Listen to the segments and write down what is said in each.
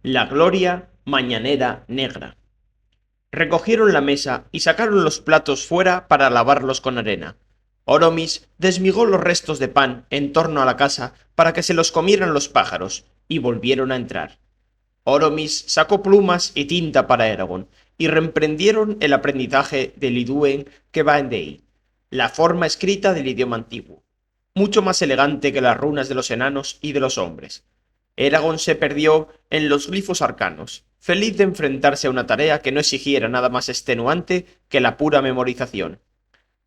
La gloria mañanera negra. Recogieron la mesa y sacaron los platos fuera para lavarlos con arena. Oromis desmigó los restos de pan en torno a la casa para que se los comieran los pájaros, y volvieron a entrar. Oromis sacó plumas y tinta para Eragon, y reemprendieron el aprendizaje del Iduen Kvaendei, la forma escrita del idioma antiguo, mucho más elegante que las runas de los enanos y de los hombres. Eragon se perdió en los glifos arcanos, feliz de enfrentarse a una tarea que no exigiera nada más extenuante que la pura memorización.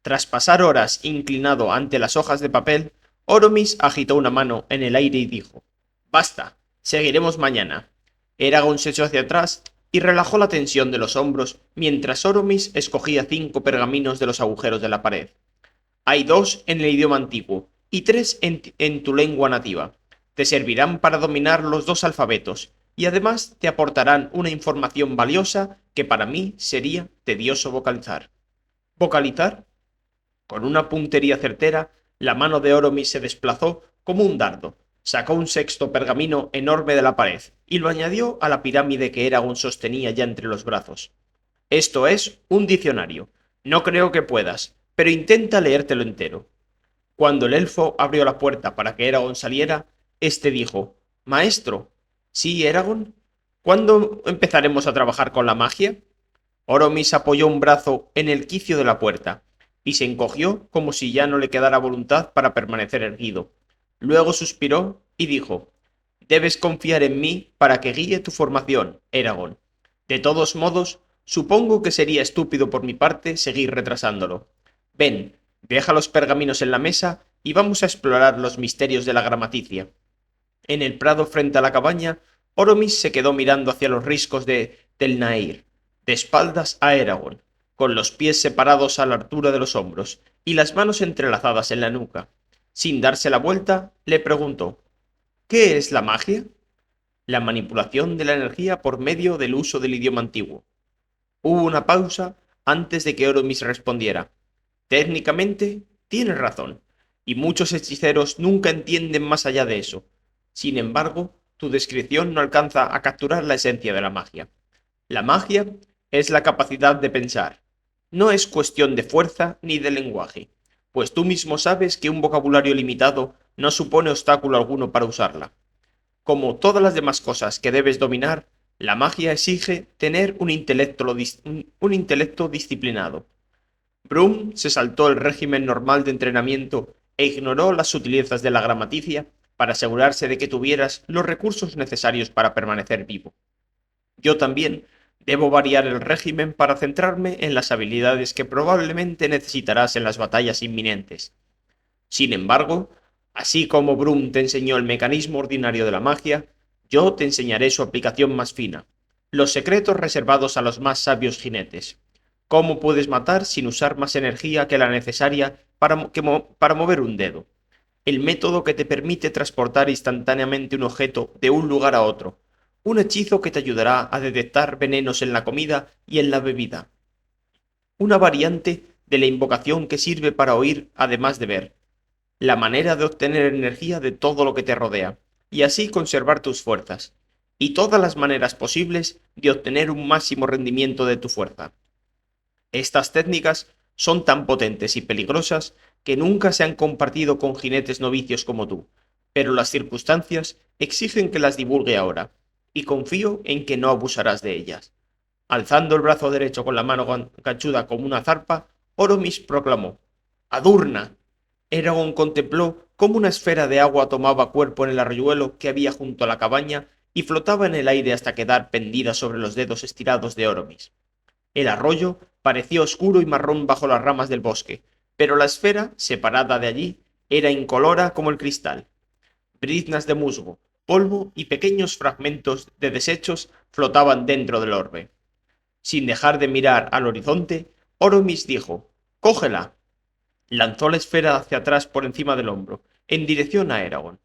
Tras pasar horas inclinado ante las hojas de papel, Oromis agitó una mano en el aire y dijo: «Basta, seguiremos mañana». Eragon se echó hacia atrás y relajó la tensión de los hombros mientras Oromis escogía 5 pergaminos de los agujeros de la pared. «Hay 2 en el idioma antiguo y 3 en tu lengua nativa. Te servirán para dominar los 2 alfabetos y además te aportarán una información valiosa que para mí sería tedioso vocalizar». ¿Vocalizar? Con una puntería certera, la mano de Oromis se desplazó como un dardo, sacó un sexto pergamino enorme de la pared y lo añadió a la pirámide que Eragon sostenía ya entre los brazos. «Esto es un diccionario. No creo que puedas, pero intenta leértelo entero». Cuando el elfo abrió la puerta para que Eragon saliera, éste dijo: «Maestro». «Sí, Eragon. ¿Cuándo empezaremos a trabajar con la magia?». Oromis apoyó un brazo en el quicio de la puerta y se encogió como si ya no le quedara voluntad para permanecer erguido. Luego suspiró y dijo: «Debes confiar en mí para que guíe tu formación, Eragon. De todos modos, supongo que sería estúpido por mi parte seguir retrasándolo. Ven, deja los pergaminos en la mesa y vamos a explorar los misterios de la gramaticia». En el prado frente a la cabaña, Oromis se quedó mirando hacia los riscos de Telnair, de espaldas a Eragon, con los pies separados a la altura de los hombros y las manos entrelazadas en la nuca. Sin darse la vuelta, le preguntó: «¿Qué es la magia?». «La manipulación de la energía por medio del uso del idioma antiguo». Hubo una pausa antes de que Oromis respondiera: «Técnicamente, tienes razón, y muchos hechiceros nunca entienden más allá de eso. Sin embargo, tu descripción no alcanza a capturar la esencia de la magia. La magia es la capacidad de pensar. No es cuestión de fuerza ni de lenguaje, pues tú mismo sabes que un vocabulario limitado no supone obstáculo alguno para usarla. Como todas las demás cosas que debes dominar, la magia exige tener un intelecto disciplinado». Brum se saltó el régimen normal de entrenamiento e ignoró las sutilezas de la gramaticia para asegurarse de que tuvieras los recursos necesarios para permanecer vivo. Yo también debo variar el régimen para centrarme en las habilidades que probablemente necesitarás en las batallas inminentes. Sin embargo, así como Brum te enseñó el mecanismo ordinario de la magia, yo te enseñaré su aplicación más fina, los secretos reservados a los más sabios jinetes. Cómo puedes matar sin usar más energía que la necesaria para mover un dedo. El método que te permite transportar instantáneamente un objeto de un lugar a otro. Un hechizo que te ayudará a detectar venenos en la comida y en la bebida. Una variante de la invocación que sirve para oír además de ver. La manera de obtener energía de todo lo que te rodea, y así conservar tus fuerzas. Y todas las maneras posibles de obtener un máximo rendimiento de tu fuerza. Estas técnicas son tan potentes y peligrosas que nunca se han compartido con jinetes novicios como tú, pero las circunstancias exigen que las divulgue ahora, y confío en que no abusarás de ellas». Alzando el brazo derecho con la mano ganchuda como una zarpa, Oromis proclamó: «¡Adurna!». Eragon contempló cómo una esfera de agua tomaba cuerpo en el arroyuelo que había junto a la cabaña y flotaba en el aire hasta quedar pendida sobre los dedos estirados de Oromis. El arroyo parecía oscuro y marrón bajo las ramas del bosque, pero la esfera, separada de allí, era incolora como el cristal. Briznas de musgo, polvo y pequeños fragmentos de desechos flotaban dentro del orbe. Sin dejar de mirar al horizonte, Oromis dijo: «¡Cógela!». Lanzó la esfera hacia atrás por encima del hombro, en dirección a Eragon.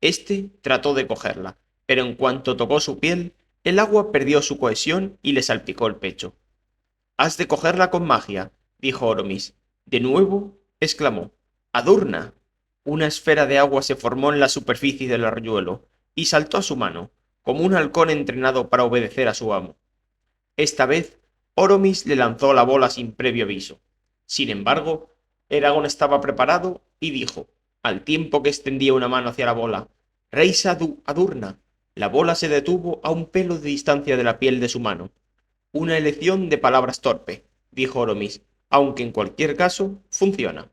Este trató de cogerla, pero en cuanto tocó su piel, el agua perdió su cohesión y le salpicó el pecho. «Has de cogerla con magia», dijo Oromis. De nuevo exclamó: «¡Adurna!». Una esfera de agua se formó en la superficie del arroyuelo y saltó a su mano. como un halcón entrenado para obedecer a su amo. Esta vez, Oromis le lanzó la bola sin previo aviso. Sin embargo, Eragon estaba preparado y dijo, al tiempo que extendía una mano hacia la bola, «Reisa Adurna». La bola se detuvo a un pelo de distancia de la piel de su mano. Una elección de palabras torpe, dijo Oromis, aunque en cualquier caso funciona.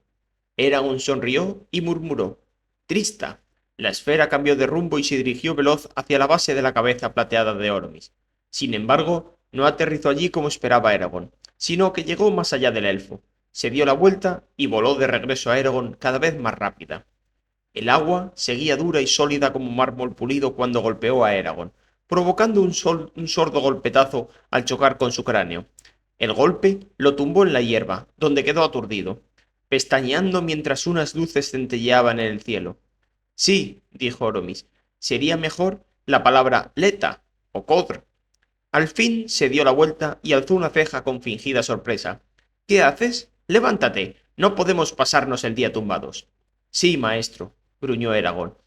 Eragon sonrió y murmuró, «Trista». La esfera cambió de rumbo y se dirigió veloz hacia la base de la cabeza plateada de Oromis. Sin embargo, no aterrizó allí como esperaba Eragon, sino que llegó más allá del elfo. Se dio la vuelta y voló de regreso a Eragon cada vez más rápida. El agua seguía dura y sólida como mármol pulido cuando golpeó a Eragon, provocando un sordo golpetazo al chocar con su cráneo. El golpe lo tumbó en la hierba, donde quedó aturdido, pestañeando mientras unas luces centelleaban en el cielo. Sí, dijo Oromis, sería mejor la palabra leta o codr. Al fin se dio la vuelta y alzó una ceja con fingida sorpresa. ¿Qué haces? Levántate. No podemos pasarnos el día tumbados. Sí, maestro, gruñó Eragon.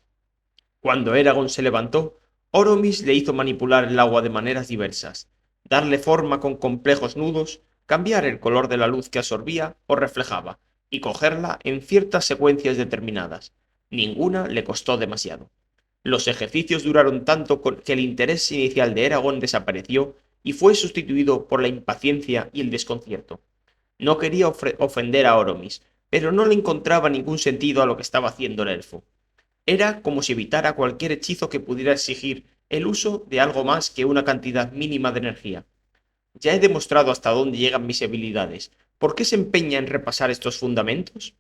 Cuando Eragon se levantó, Oromis le hizo manipular el agua de maneras diversas, darle forma con complejos nudos, cambiar el color de la luz que absorbía o reflejaba, y cogerla en ciertas secuencias determinadas. Ninguna le costó demasiado. Los ejercicios duraron tanto que el interés inicial de Eragon desapareció y fue sustituido por la impaciencia y el desconcierto. No quería ofender a Oromis, pero no le encontraba ningún sentido a lo que estaba haciendo el elfo. Era como si evitara cualquier hechizo que pudiera exigir el uso de algo más que una cantidad mínima de energía. Ya he demostrado hasta dónde llegan mis habilidades. ¿Por qué se empeña en repasar estos fundamentos?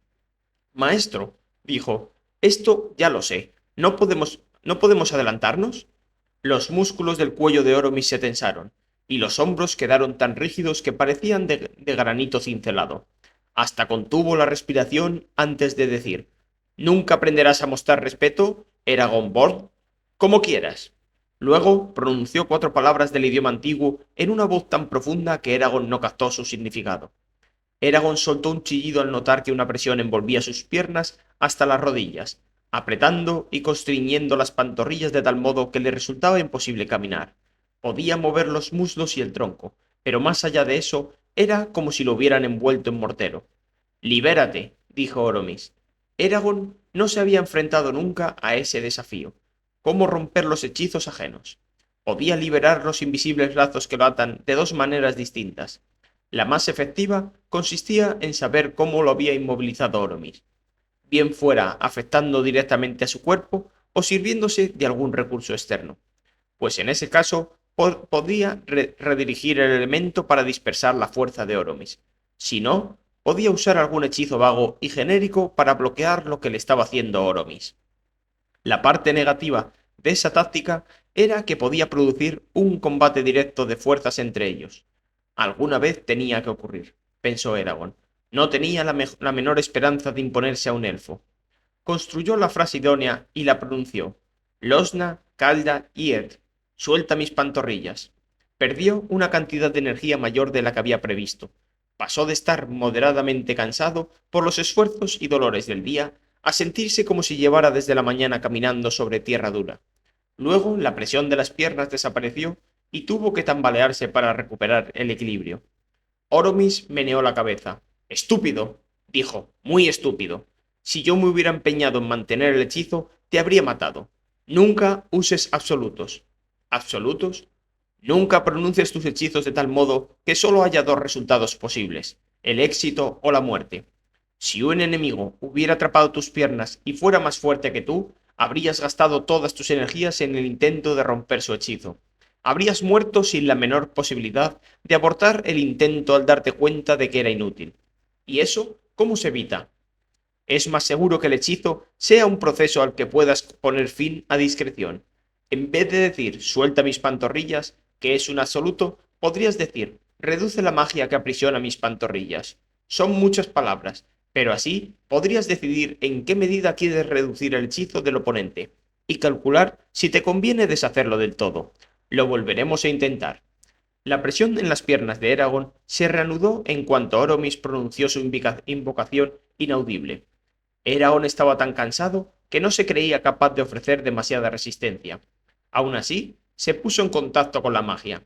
Maestro, dijo, esto ya lo sé. ¿No podemos adelantarnos? Los músculos del cuello de Oromis se tensaron, y los hombros quedaron tan rígidos que parecían de granito cincelado. Hasta contuvo la respiración antes de decir, «¿Nunca aprenderás a mostrar respeto, Eragon Bord? Como quieras». Luego pronunció 4 palabras del idioma antiguo en una voz tan profunda que Eragon no captó su significado. Eragon soltó un chillido al notar que una presión envolvía sus piernas hasta las rodillas, apretando y constriñendo las pantorrillas de tal modo que le resultaba imposible caminar. Podía mover los muslos y el tronco, pero más allá de eso era como si lo hubieran envuelto en mortero. «Libérate», dijo Oromis. Eragon no se había enfrentado nunca a ese desafío. ¿Cómo romper los hechizos ajenos? Podía liberar los invisibles lazos que lo atan de 2 maneras distintas. La más efectiva consistía en saber cómo lo había inmovilizado Oromis, bien fuera afectando directamente a su cuerpo o sirviéndose de algún recurso externo, pues en ese caso podía redirigir el elemento para dispersar la fuerza de Oromis. Si no, podía usar algún hechizo vago y genérico para bloquear lo que le estaba haciendo Oromis. La parte negativa de esa táctica era que podía producir un combate directo de fuerzas entre ellos. Alguna vez tenía que ocurrir, pensó Eragon. No tenía la menor esperanza de imponerse a un elfo. Construyó la frase idónea y la pronunció. Losna, Calda y Ed. Suelta mis pantorrillas. Perdió una cantidad de energía mayor de la que había previsto. Pasó de estar moderadamente cansado por los esfuerzos y dolores del día a sentirse como si llevara desde la mañana caminando sobre tierra dura. Luego la presión de las piernas desapareció y tuvo que tambalearse para recuperar el equilibrio. Oromis meneó la cabeza. «Estúpido», dijo, «muy estúpido. Si yo me hubiera empeñado en mantener el hechizo, te habría matado. Nunca uses absolutos». ¿Absolutos? Nunca pronuncies tus hechizos de tal modo que solo haya 2 resultados posibles, el éxito o la muerte. Si un enemigo hubiera atrapado tus piernas y fuera más fuerte que tú, habrías gastado todas tus energías en el intento de romper su hechizo. Habrías muerto sin la menor posibilidad de abortar el intento al darte cuenta de que era inútil. ¿Y eso cómo se evita? Es más seguro que el hechizo sea un proceso al que puedas poner fin a discreción. En vez de decir «suelta mis pantorrillas», que es un absoluto, podrías decir «reduce la magia que aprisiona mis pantorrillas». Son muchas palabras, pero así podrías decidir en qué medida quieres reducir el hechizo del oponente y calcular si te conviene deshacerlo del todo. Lo volveremos a intentar. La presión en las piernas de Eragon se reanudó en cuanto Oromis pronunció su invocación inaudible. Eragon estaba tan cansado que no se creía capaz de ofrecer demasiada resistencia. Aún así, se puso en contacto con la magia.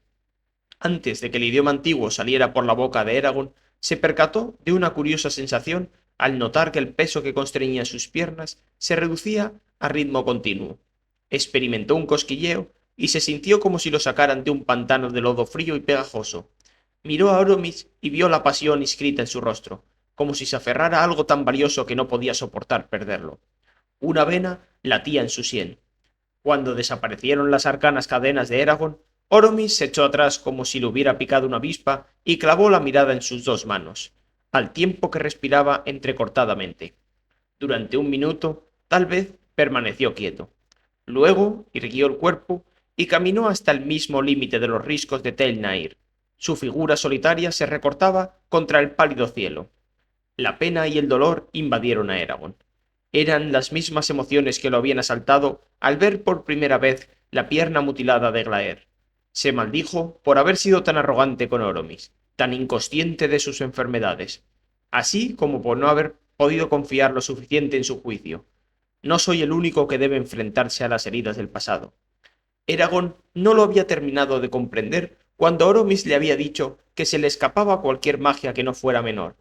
Antes de que el idioma antiguo saliera por la boca de Eragon, se percató de una curiosa sensación al notar que el peso que constreñía sus piernas se reducía a ritmo continuo. Experimentó un cosquilleo y se sintió como si lo sacaran de un pantano de lodo frío y pegajoso. Miró a Oromis y vio la pasión inscrita en su rostro, como si se aferrara a algo tan valioso que no podía soportar perderlo. Una vena latía en su sien. Cuando desaparecieron las arcanas cadenas de Eragon, Oromis se echó atrás como si le hubiera picado una avispa y clavó la mirada en sus dos manos, al tiempo que respiraba entrecortadamente. Durante un minuto, tal vez, permaneció quieto. Luego irguió el cuerpo y caminó hasta el mismo límite de los riscos de Tel Nair. Su figura solitaria se recortaba contra el pálido cielo. La pena y el dolor invadieron a Eragon. Eran las mismas emociones que lo habían asaltado al ver por primera vez la pierna mutilada de Glaer. Se maldijo por haber sido tan arrogante con Oromis, tan inconsciente de sus enfermedades, así como por no haber podido confiar lo suficiente en su juicio. No soy el único que debe enfrentarse a las heridas del pasado. Eragon no lo había terminado de comprender cuando Oromis le había dicho que se le escapaba cualquier magia que no fuera menor.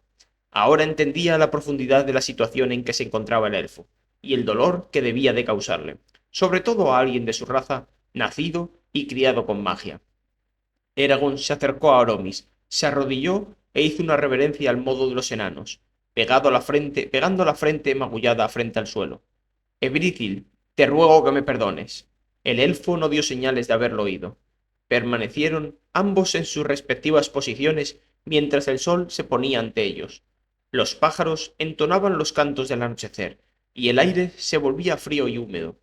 Ahora entendía la profundidad de la situación en que se encontraba el elfo, y el dolor que debía de causarle, sobre todo a alguien de su raza, nacido y criado con magia. Eragon se acercó a Oromis, se arrodilló e hizo una reverencia al modo de los enanos, pegando la frente magullada frente al suelo. Ebrithil, te ruego que me perdones. El elfo no dio señales de haberlo oído. Permanecieron ambos en sus respectivas posiciones mientras el sol se ponía ante ellos. Los pájaros entonaban los cantos del anochecer, y el aire se volvía frío y húmedo.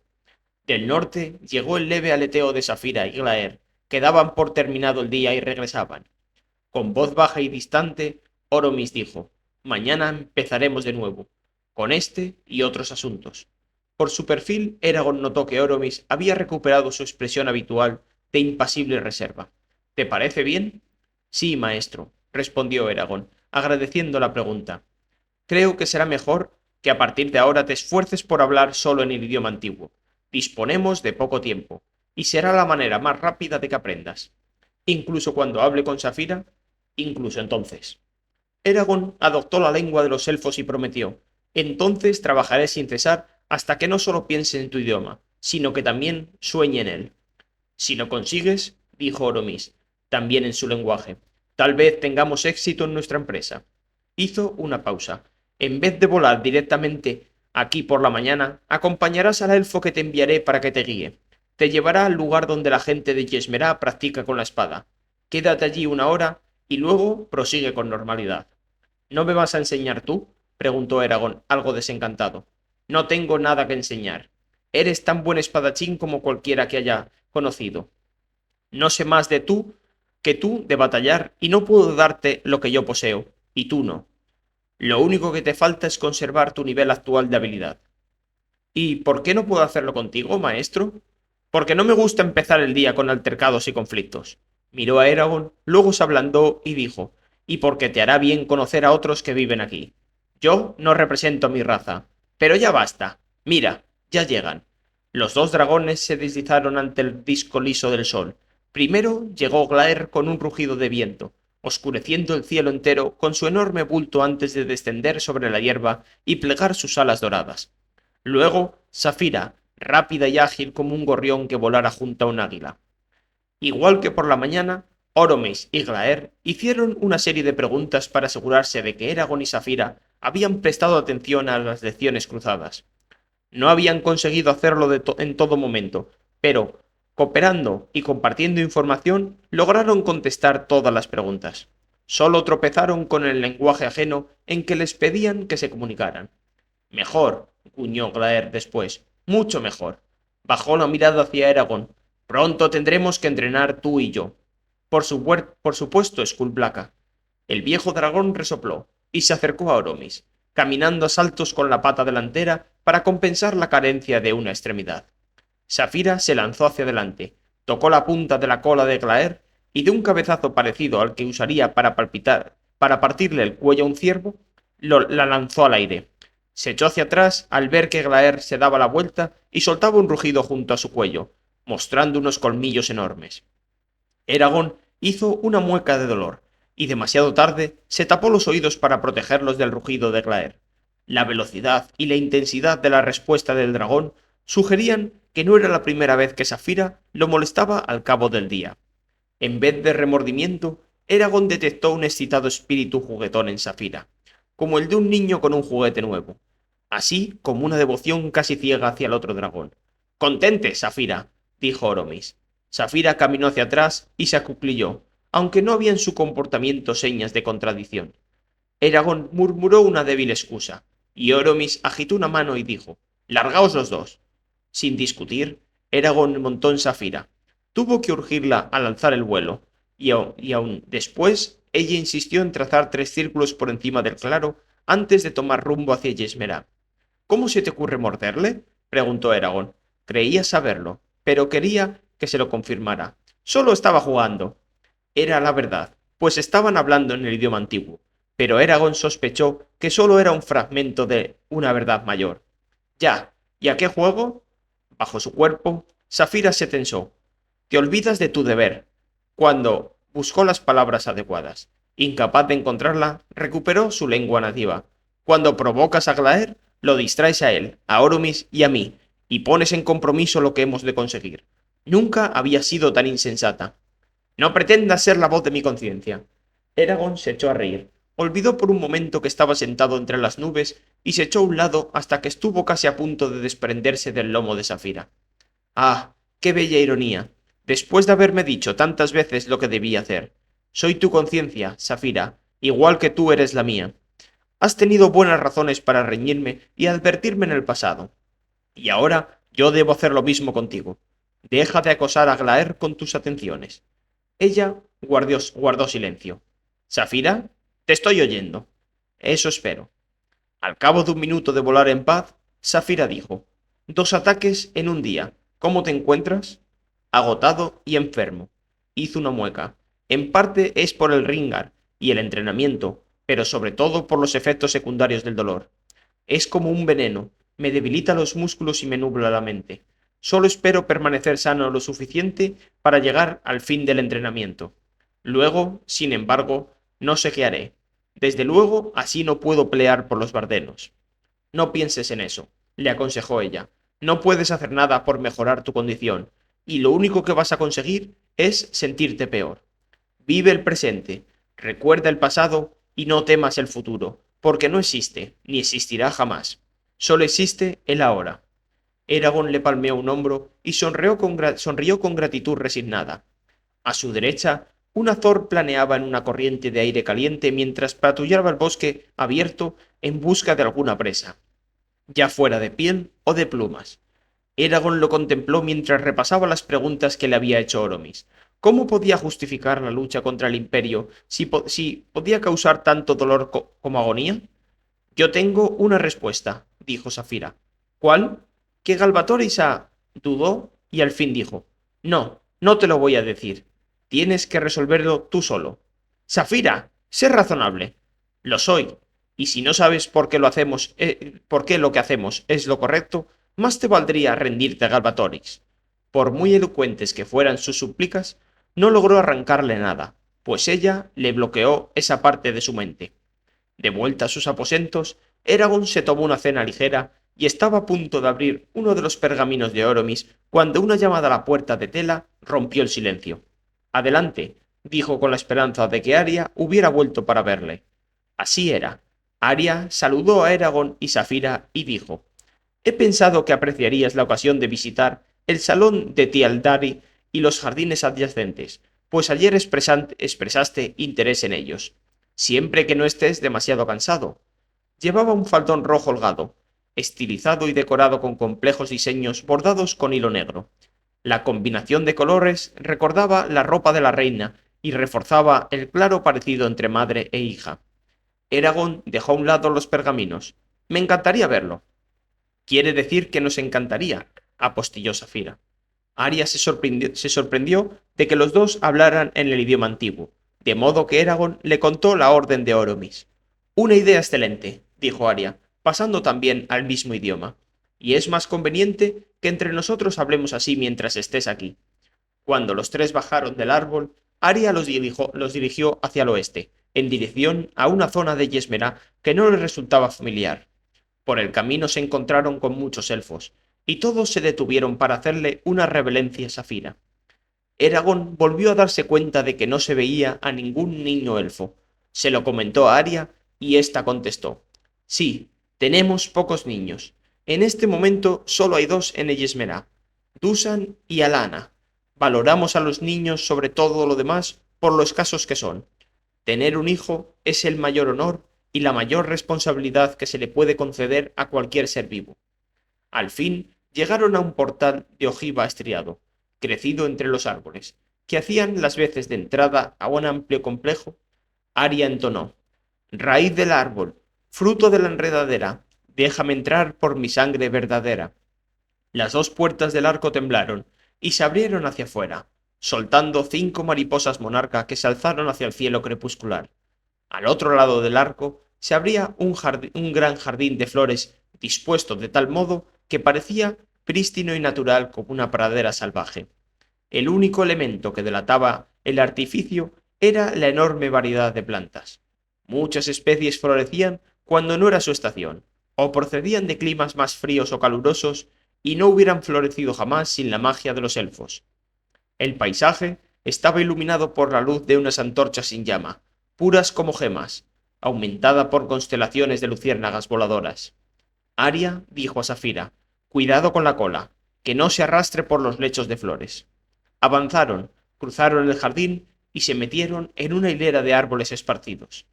Del norte llegó el leve aleteo de Safira y Glaer, que daban por terminado el día y regresaban. Con voz baja y distante, Oromis dijo: mañana empezaremos de nuevo, con este y otros asuntos. Por su perfil, Eragon notó que Oromis había recuperado su expresión habitual de impasible reserva. ¿Te parece bien? Sí, maestro, respondió Eragon, agradeciendo la pregunta. Creo que será mejor que a partir de ahora te esfuerces por hablar solo en el idioma antiguo. Disponemos de poco tiempo, y será la manera más rápida de que aprendas. Incluso cuando hable con Safira, incluso entonces. Eragon adoptó la lengua de los elfos y prometió: entonces trabajaré sin cesar hasta que no solo piense en tu idioma, sino que también sueñe en él. Si lo consigues, dijo Oromis, también en su lenguaje, tal vez tengamos éxito en nuestra empresa. Hizo una pausa. En vez de volar directamente aquí por la mañana, acompañarás al elfo que te enviaré para que te guíe. Te llevará al lugar donde la gente de Yesmerá practica con la espada. Quédate allí una hora y luego prosigue con normalidad. ¿No me vas a enseñar tú? Preguntó Eragon, algo desencantado. No tengo nada que enseñar. Eres tan buen espadachín como cualquiera que haya conocido. No sé más de tú que tú de batallar y no puedo darte lo que yo poseo, y tú no. Lo único que te falta es conservar tu nivel actual de habilidad. ¿Y por qué no puedo hacerlo contigo, maestro? Porque no me gusta empezar el día con altercados y conflictos. Miró a Eragon, luego se ablandó y dijo: y porque te hará bien conocer a otros que viven aquí. Yo no represento a mi raza, pero ya basta. Mira, ya llegan. Los dos dragones se deslizaron ante el disco liso del sol. Primero llegó Glaer con un rugido de viento, oscureciendo el cielo entero con su enorme bulto antes de descender sobre la hierba y plegar sus alas doradas. Luego Safira, rápida y ágil como un gorrión que volara junto a un águila. Igual que por la mañana, Oromis y Glaer hicieron una serie de preguntas para asegurarse de que Eragon y Safira habían prestado atención a las lecciones cruzadas. No habían conseguido hacerlo en todo momento, pero, cooperando y compartiendo información, lograron contestar todas las preguntas. Solo tropezaron con el lenguaje ajeno en que les pedían que se comunicaran. Mejor, gruñó Glaer después, mucho mejor. Bajó la mirada hacia Eragon. Pronto tendremos que entrenar tú y yo. Por supuesto, Skullblacka. El viejo dragón resopló y se acercó a Oromis, caminando a saltos con la pata delantera para compensar la carencia de una extremidad. Safira se lanzó hacia adelante, tocó la punta de la cola de Glaer y de un cabezazo parecido al que usaría para partirle el cuello a un ciervo, la lanzó al aire. Se echó hacia atrás al ver que Glaer se daba la vuelta y soltaba un rugido junto a su cuello. mostrando unos colmillos enormes. Eragon hizo una mueca de dolor, y demasiado tarde se tapó los oídos para protegerlos del rugido de Glaer. La velocidad y la intensidad de la respuesta del dragón sugerían que no era la primera vez que Saphira lo molestaba al cabo del día. En vez de remordimiento, Eragon detectó un excitado espíritu juguetón en Saphira, como el de un niño con un juguete nuevo, así como una devoción casi ciega hacia el otro dragón. «Contente, Saphira», dijo Oromis. Saphira caminó hacia atrás y se acuclilló, aunque no había en su comportamiento señas de contradicción. Eragon murmuró una débil excusa, y Oromis agitó una mano y dijo: «Largaos los dos». Sin discutir, Eragon montó en Saphira. Tuvo que urgirla al alzar el vuelo, y aun después ella insistió en trazar 3 círculos por encima del claro antes de tomar rumbo hacia Yesmerá. «¿Cómo se te ocurre morderle?», preguntó Eragon. Creía saberlo, pero quería que se lo confirmara. Solo estaba jugando. Era la verdad, pues estaban hablando en el idioma antiguo, pero Eragon sospechó que solo era un fragmento de una verdad mayor. «Ya, ¿y a qué juego?». Bajo su cuerpo, Saphira se tensó. «Te olvidas de tu deber». Cuando buscó las palabras adecuadas, incapaz de encontrarla, recuperó su lengua nativa. «Cuando provocas a Glaer, lo distraes a él, a Oromis y a mí, y pones en compromiso lo que hemos de conseguir. Nunca había sido tan insensata». «No pretendas ser la voz de mi conciencia». Eragon se echó a reír. Olvidó por un momento que estaba sentado entre las nubes y se echó a un lado hasta que estuvo casi a punto de desprenderse del lomo de Saphira. «Ah, qué bella ironía, después de haberme dicho tantas veces lo que debía hacer. Soy tu conciencia, Saphira, igual que tú eres la mía. Has tenido buenas razones para reñirme y advertirme en el pasado. Y ahora yo debo hacer lo mismo contigo. Deja de acosar a Glaer con tus atenciones». Ella guardó silencio. «Saphira, te estoy oyendo». «Eso espero». Al cabo de un minuto de volar en paz, Saphira dijo: «2 ataques en un día. ¿Cómo te encuentras?» «Agotado y enfermo». Hizo una mueca. «En parte es por el Ringar y el entrenamiento, pero sobre todo por los efectos secundarios del dolor. Es como un veneno, me debilita los músculos y me nubla la mente. Solo espero permanecer sano lo suficiente para llegar al fin del entrenamiento. Luego, sin embargo, no sé qué haré. Desde luego, así no puedo pelear por los Bardenos». «No pienses en eso», le aconsejó ella. «No puedes hacer nada por mejorar tu condición, y lo único que vas a conseguir es sentirte peor. Vive el presente, recuerda el pasado y no temas el futuro, porque no existe, ni existirá jamás. Solo existe el ahora». Eragon le palmeó un hombro y sonrió con gratitud resignada. A su derecha, un azor planeaba en una corriente de aire caliente mientras patrullaba el bosque abierto en busca de alguna presa, ya fuera de piel o de plumas. Eragon lo contempló mientras repasaba las preguntas que le había hecho Oromis. ¿Cómo podía justificar la lucha contra el Imperio si podía causar tanto dolor como agonía? «Yo tengo una respuesta», dijo Saphira. «¿Cuál?». Que Galbatorix dudó y al fin dijo: «No, no te lo voy a decir. Tienes que resolverlo tú solo». «Saphira, sé razonable». «Lo soy. Y si no sabes por qué por qué lo que hacemos es lo correcto, más te valdría rendirte a Galbatorix». Por muy elocuentes que fueran sus súplicas, no logró arrancarle nada, pues ella le bloqueó esa parte de su mente. De vuelta a sus aposentos, Eragon se tomó una cena ligera y estaba a punto de abrir uno de los pergaminos de Oromis cuando una llamada a la puerta de tela rompió el silencio. «Adelante», dijo con la esperanza de que Arya hubiera vuelto para verle. Así era. Arya saludó a Eragon y Saphira y dijo: «He pensado que apreciarías la ocasión de visitar el salón de Tialdari y los jardines adyacentes, pues ayer expresaste interés en ellos. Siempre que no estés demasiado cansado». Llevaba un faldón rojo holgado, estilizado y decorado con complejos diseños bordados con hilo negro. La combinación de colores recordaba la ropa de la reina y reforzaba el claro parecido entre madre e hija. Eragon dejó a un lado los pergaminos. «Me encantaría verlo». «Quiere decir que nos encantaría», apostilló Saphira. Arya se sorprendió de que los dos hablaran en el idioma antiguo, de modo que Eragon le contó la orden de Oromis. «Una idea excelente», dijo Arya, pasando también al mismo idioma. y es más conveniente que entre nosotros hablemos así mientras estés aquí. Cuando los tres bajaron del árbol, Aria los dirigió hacia el oeste, en dirección a una zona de Yesmerá que no les resultaba familiar. Por el camino se encontraron con muchos elfos, y todos se detuvieron para hacerle una reverencia a Safira. Eragon volvió a darse cuenta de que no se veía a ningún niño elfo. Se lo comentó a Aria, y ésta contestó: Sí, tenemos pocos niños. En este momento solo hay dos en Yesmerá, Dusan y Alana. Valoramos a los niños sobre todo lo demás por lo escasos que son. Tener un hijo es el mayor honor y la mayor responsabilidad que se le puede conceder a cualquier ser vivo. Al fin llegaron a un portal de ojiva estriado, crecido entre los árboles, que hacían las veces de entrada a un amplio complejo. Aria entonó: Raíz del árbol, fruto de la enredadera, déjame entrar por mi sangre verdadera. Las dos puertas del arco temblaron y se abrieron hacia afuera, soltando 5 mariposas monarca que se alzaron hacia el cielo crepuscular. Al otro lado del arco se abría un gran jardín de flores dispuesto de tal modo que parecía prístino y natural como una pradera salvaje. El único elemento que delataba el artificio era la enorme variedad de plantas. Muchas especies florecían cuando no era su estación, o procedían de climas más fríos o calurosos, y no hubieran florecido jamás sin la magia de los elfos. El paisaje estaba iluminado por la luz de unas antorchas sin llama, puras como gemas, aumentada por constelaciones de luciérnagas voladoras. Aria dijo a Safira: Cuidado con la cola, que no se arrastre por los lechos de flores. Avanzaron, cruzaron el jardín y se metieron en una hilera de árboles esparcidos.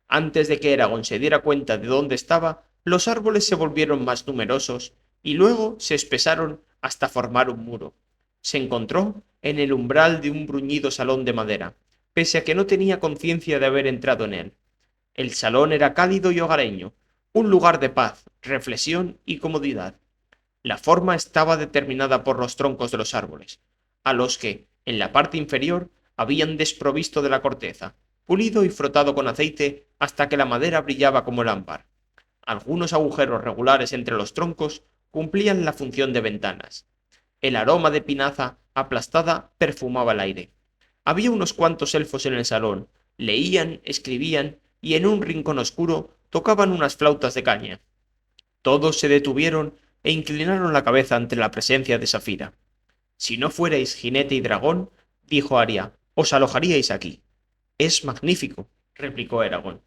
Antes de que Eragon se diera cuenta de dónde estaba, los árboles se volvieron más numerosos y luego se espesaron hasta formar un muro. Se encontró en el umbral de un bruñido salón de madera, pese a que no tenía conciencia de haber entrado en él. El salón era cálido y hogareño, un lugar de paz, reflexión y comodidad. La forma estaba determinada por los troncos de los árboles, a los que, en la parte inferior, habían desprovisto de la corteza, pulido y frotado con aceite hasta que la madera brillaba como el ámbar. Algunos agujeros regulares entre los troncos cumplían la función de ventanas. El aroma de pinaza aplastada perfumaba el aire. Había unos cuantos elfos en el salón, leían, escribían y en un rincón oscuro tocaban unas flautas de caña. Todos se detuvieron e inclinaron la cabeza ante la presencia de Safira. Si no fuerais jinete y dragón, dijo Aria, os alojaríais aquí. Es magnífico, replicó Eragon.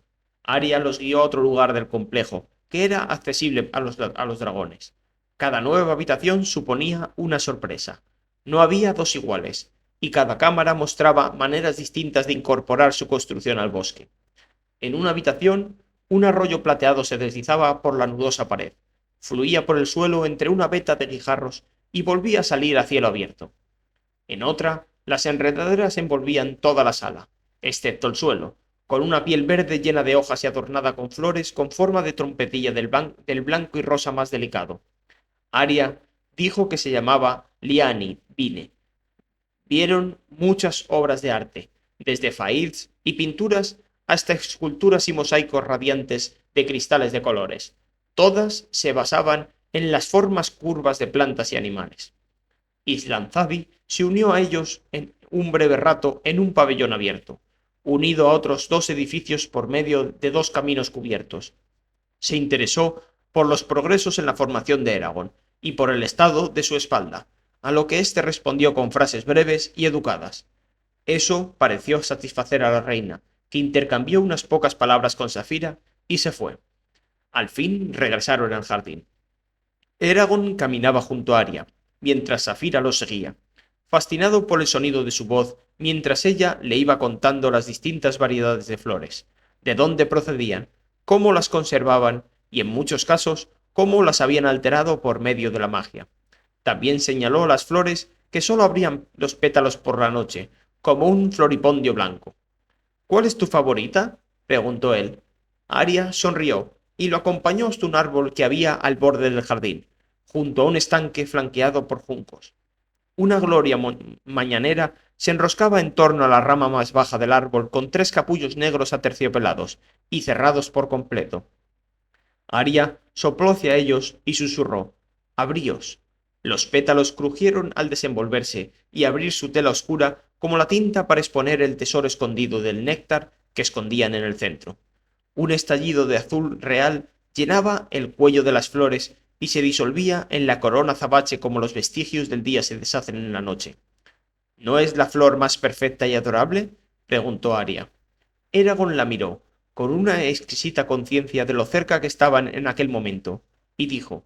Aria los guió a otro lugar del complejo, que era accesible a los dragones. Cada nueva habitación suponía una sorpresa. No había dos iguales, y cada cámara mostraba maneras distintas de incorporar su construcción al bosque. En una habitación, un arroyo plateado se deslizaba por la nudosa pared, fluía por el suelo entre una veta de guijarros y volvía a salir a cielo abierto. En otra, las enredaderas envolvían toda la sala, excepto el suelo, con una piel verde llena de hojas y adornada con flores con forma de trompetilla del blanco y rosa más delicado. Aria dijo que se llamaba Liani Vine. Vieron muchas obras de arte, desde faíds y pinturas hasta esculturas y mosaicos radiantes de cristales de colores. Todas se basaban en las formas curvas de plantas y animales. Islanzabi se unió a ellos en un breve rato en un pabellón abierto, unido a otros 2 edificios por medio de 2 caminos cubiertos. Se interesó por los progresos en la formación de Eragon y por el estado de su espalda, a lo que éste respondió con frases breves y educadas. Eso pareció satisfacer a la reina, que intercambió unas pocas palabras con Safira y se fue. Al fin regresaron al jardín. Eragon caminaba junto a Aria, mientras Safira lo seguía, fascinado por el sonido de su voz, mientras ella le iba contando las distintas variedades de flores, de dónde procedían, cómo las conservaban y, en muchos casos, cómo las habían alterado por medio de la magia. También señaló las flores que sólo abrían los pétalos por la noche, como un floripondio blanco. ¿Cuál es tu favorita?, preguntó él. Aria sonrió y lo acompañó hasta un árbol que había al borde del jardín, junto a un estanque flanqueado por juncos. Una gloria mañanera se enroscaba en torno a la rama más baja del árbol con 3 capullos negros aterciopelados y cerrados por completo. Aria sopló hacia ellos y susurró: Abríos. Los pétalos crujieron al desenvolverse y abrir su tela oscura como la tinta para exponer el tesoro escondido del néctar que escondían en el centro. Un estallido de azul real llenaba el cuello de las flores y se disolvía en la corona azabache como los vestigios del día se deshacen en la noche. ¿No es la flor más perfecta y adorable?, preguntó Aria. Eragon la miró, con una exquisita conciencia de lo cerca que estaban en aquel momento, y dijo: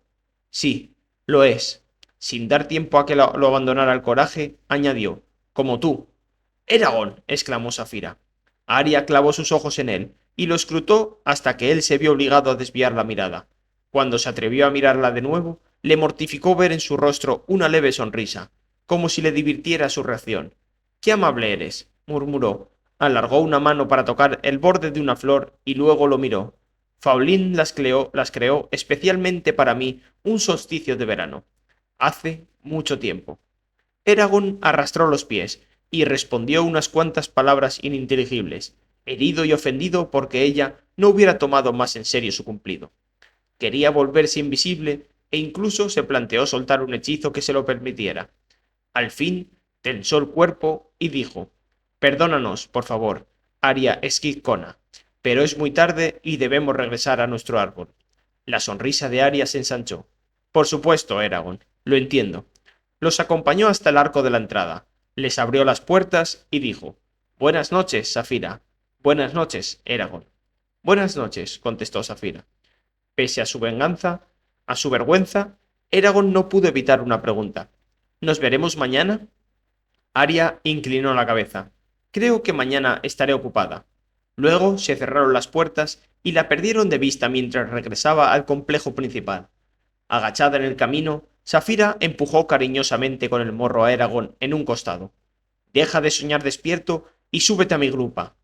Sí, lo es. Sin dar tiempo a que lo abandonara el coraje, añadió: Como tú. Eragon, exclamó Safira. Aria clavó sus ojos en él, y lo escrutó hasta que él se vio obligado a desviar la mirada. Cuando se atrevió a mirarla de nuevo, le mortificó ver en su rostro una leve sonrisa, como si le divirtiera su reacción. «Qué amable eres», murmuró. Alargó una mano para tocar el borde de una flor y luego lo miró. Faulín las creó especialmente para mí un solsticio de verano. Hace mucho tiempo. Eragon arrastró los pies y respondió unas cuantas palabras ininteligibles, herido y ofendido porque ella no hubiera tomado más en serio su cumplido. Quería volverse invisible e incluso se planteó soltar un hechizo que se lo permitiera. Al fin tensó el cuerpo y dijo: Perdónanos, por favor, Aria Skidkona, pero es muy tarde y debemos regresar a nuestro árbol. La sonrisa de Aria se ensanchó. Por supuesto, Eragon, lo entiendo. Los acompañó hasta el arco de la entrada, les abrió las puertas y dijo: Buenas noches, Safira. Buenas noches, Eragon. Buenas noches, contestó Safira. Pese a su vergüenza, Eragon no pudo evitar una pregunta. ¿Nos veremos mañana? Aria inclinó la cabeza. Creo que mañana estaré ocupada. Luego se cerraron las puertas y la perdieron de vista mientras regresaba al complejo principal. Agachada en el camino, Safira empujó cariñosamente con el morro a Eragon en un costado. Deja de soñar despierto y súbete a mi grupa.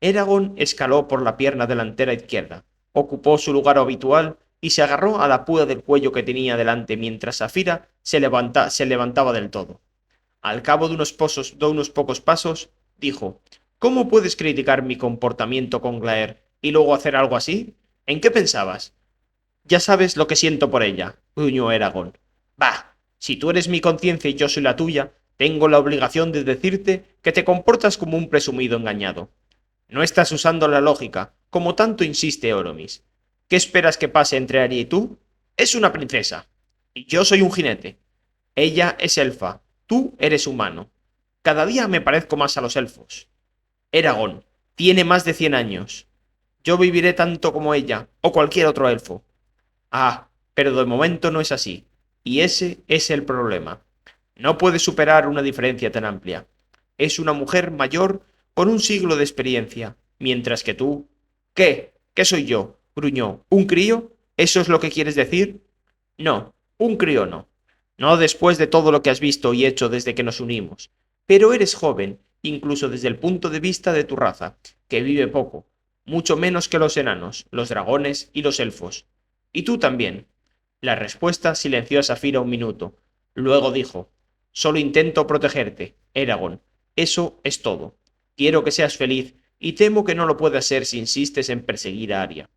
Eragon escaló por la pierna delantera izquierda, ocupó su lugar habitual y se agarró a la púa del cuello que tenía delante mientras Safira se levantaba del todo. Al cabo de unos pocos pasos, dijo: ¿Cómo puedes criticar mi comportamiento con Glaer y luego hacer algo así? ¿En qué pensabas? Ya sabes lo que siento por ella, gruñó Eragon. Bah, si tú eres mi conciencia y yo soy la tuya, tengo la obligación de decirte que te comportas como un presumido engañado. No estás usando la lógica, como tanto insiste Oromis. ¿Qué esperas que pase entre Aria y tú? Es una princesa. Y yo soy un jinete. Ella es elfa. Tú eres humano. Cada día me parezco más a los elfos. Eragon tiene más de 100 años. Yo viviré tanto como ella, o cualquier otro elfo. Ah, pero de momento no es así. Y ese es el problema. No puede superar una diferencia tan amplia. Es una mujer mayor con un siglo de experiencia, mientras que tú... ¿Qué? ¿Qué soy yo? Gruñó. ¿Un crío? ¿Eso es lo que quieres decir? No, un crío no. No después de todo lo que has visto y hecho desde que nos unimos. Pero eres joven, incluso desde el punto de vista de tu raza, que vive poco, mucho menos que los enanos, los dragones y los elfos. Y tú también. La respuesta silenció a Safira un minuto. Luego dijo: Solo intento protegerte, Eragon. Eso es todo. Quiero que seas feliz, y temo que no lo puedas ser si insistes en perseguir a Aria.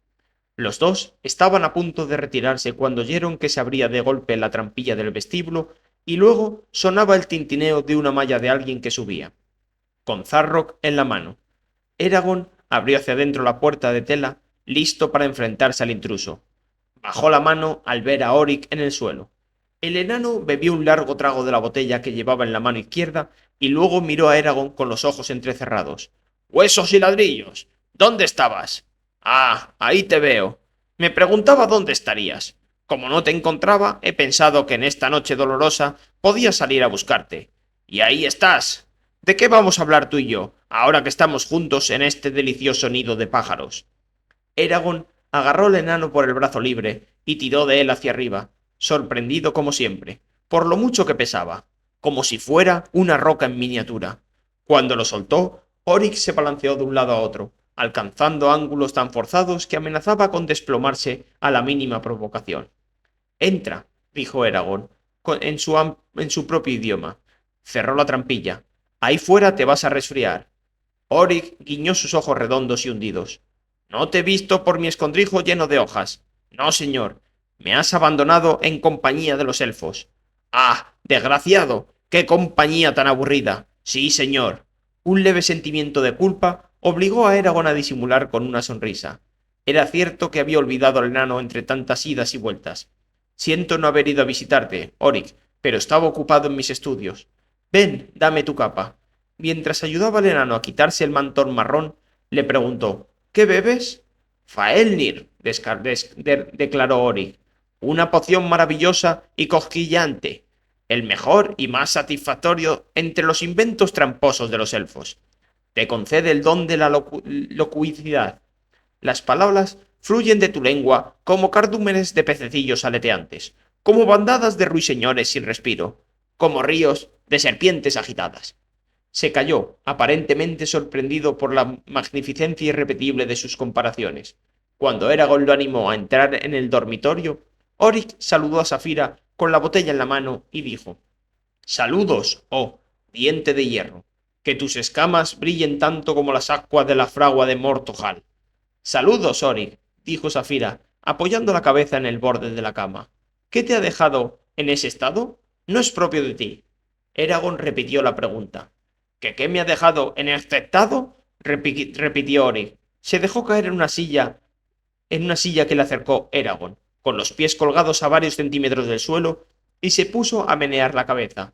Los dos estaban a punto de retirarse cuando oyeron que se abría de golpe la trampilla del vestíbulo y luego sonaba el tintineo de una malla de alguien que subía, con Zarrock en la mano. Eragon abrió hacia adentro la puerta de tela, listo para enfrentarse al intruso. Bajó la mano al ver a Oric en el suelo. El enano bebió un largo trago de la botella que llevaba en la mano izquierda y luego miró a Eragon con los ojos entrecerrados. ¡Huesos y ladrillos! ¿Dónde estabas? Ah, ahí te veo. Me preguntaba dónde estarías. Como no te encontraba, he pensado que en esta noche dolorosa podía salir a buscarte. Y ahí estás. ¿De qué vamos a hablar tú y yo, ahora que estamos juntos en este delicioso nido de pájaros? Eragon agarró al enano por el brazo libre y tiró de él hacia arriba, sorprendido como siempre, por lo mucho que pesaba, como si fuera una roca en miniatura. Cuando lo soltó, Oryx se balanceó de un lado a otro, alcanzando ángulos tan forzados que amenazaba con desplomarse a la mínima provocación. Entra, dijo Eragon, en su propio idioma. Cerró la trampilla. Ahí fuera te vas a resfriar. Oryx guiñó sus ojos redondos y hundidos. No te he visto por mi escondrijo lleno de hojas. No, señor. Me has abandonado en compañía de los elfos. ¡Ah, desgraciado! ¡Qué compañía tan aburrida! Sí, señor. Un leve sentimiento de culpa obligó a Eragon a disimular con una sonrisa. Era cierto que había olvidado al enano entre tantas idas y vueltas. Siento no haber ido a visitarte, Oric, pero estaba ocupado en mis estudios. Ven, dame tu capa. Mientras ayudaba al enano a quitarse el mantón marrón, le preguntó: ¿Qué bebes? Faelnir, declaró Oric. Una poción maravillosa y cosquillante. El mejor y más satisfactorio entre los inventos tramposos de los elfos. Te concede el don de la locuicidad. Las palabras fluyen de tu lengua como cardúmenes de pececillos aleteantes, como bandadas de ruiseñores sin respiro, como ríos de serpientes agitadas. Se calló, aparentemente sorprendido por la magnificencia irrepetible de sus comparaciones. Cuando Eragon lo animó a entrar en el dormitorio, Oric saludó a Safira con la botella en la mano y dijo: Saludos, oh diente de hierro, que tus escamas brillen tanto como las aguas de la fragua de Mortohal. Saludos, Oric, dijo Safira, apoyando la cabeza en el borde de la cama. ¿Qué te ha dejado en ese estado? No es propio de ti. Eragon repitió la pregunta. ¿Que qué me ha dejado en este estado? Repitió Oric. Se dejó caer en una silla que le acercó Eragon, con los pies colgados a varios centímetros del suelo, y se puso a menear la cabeza.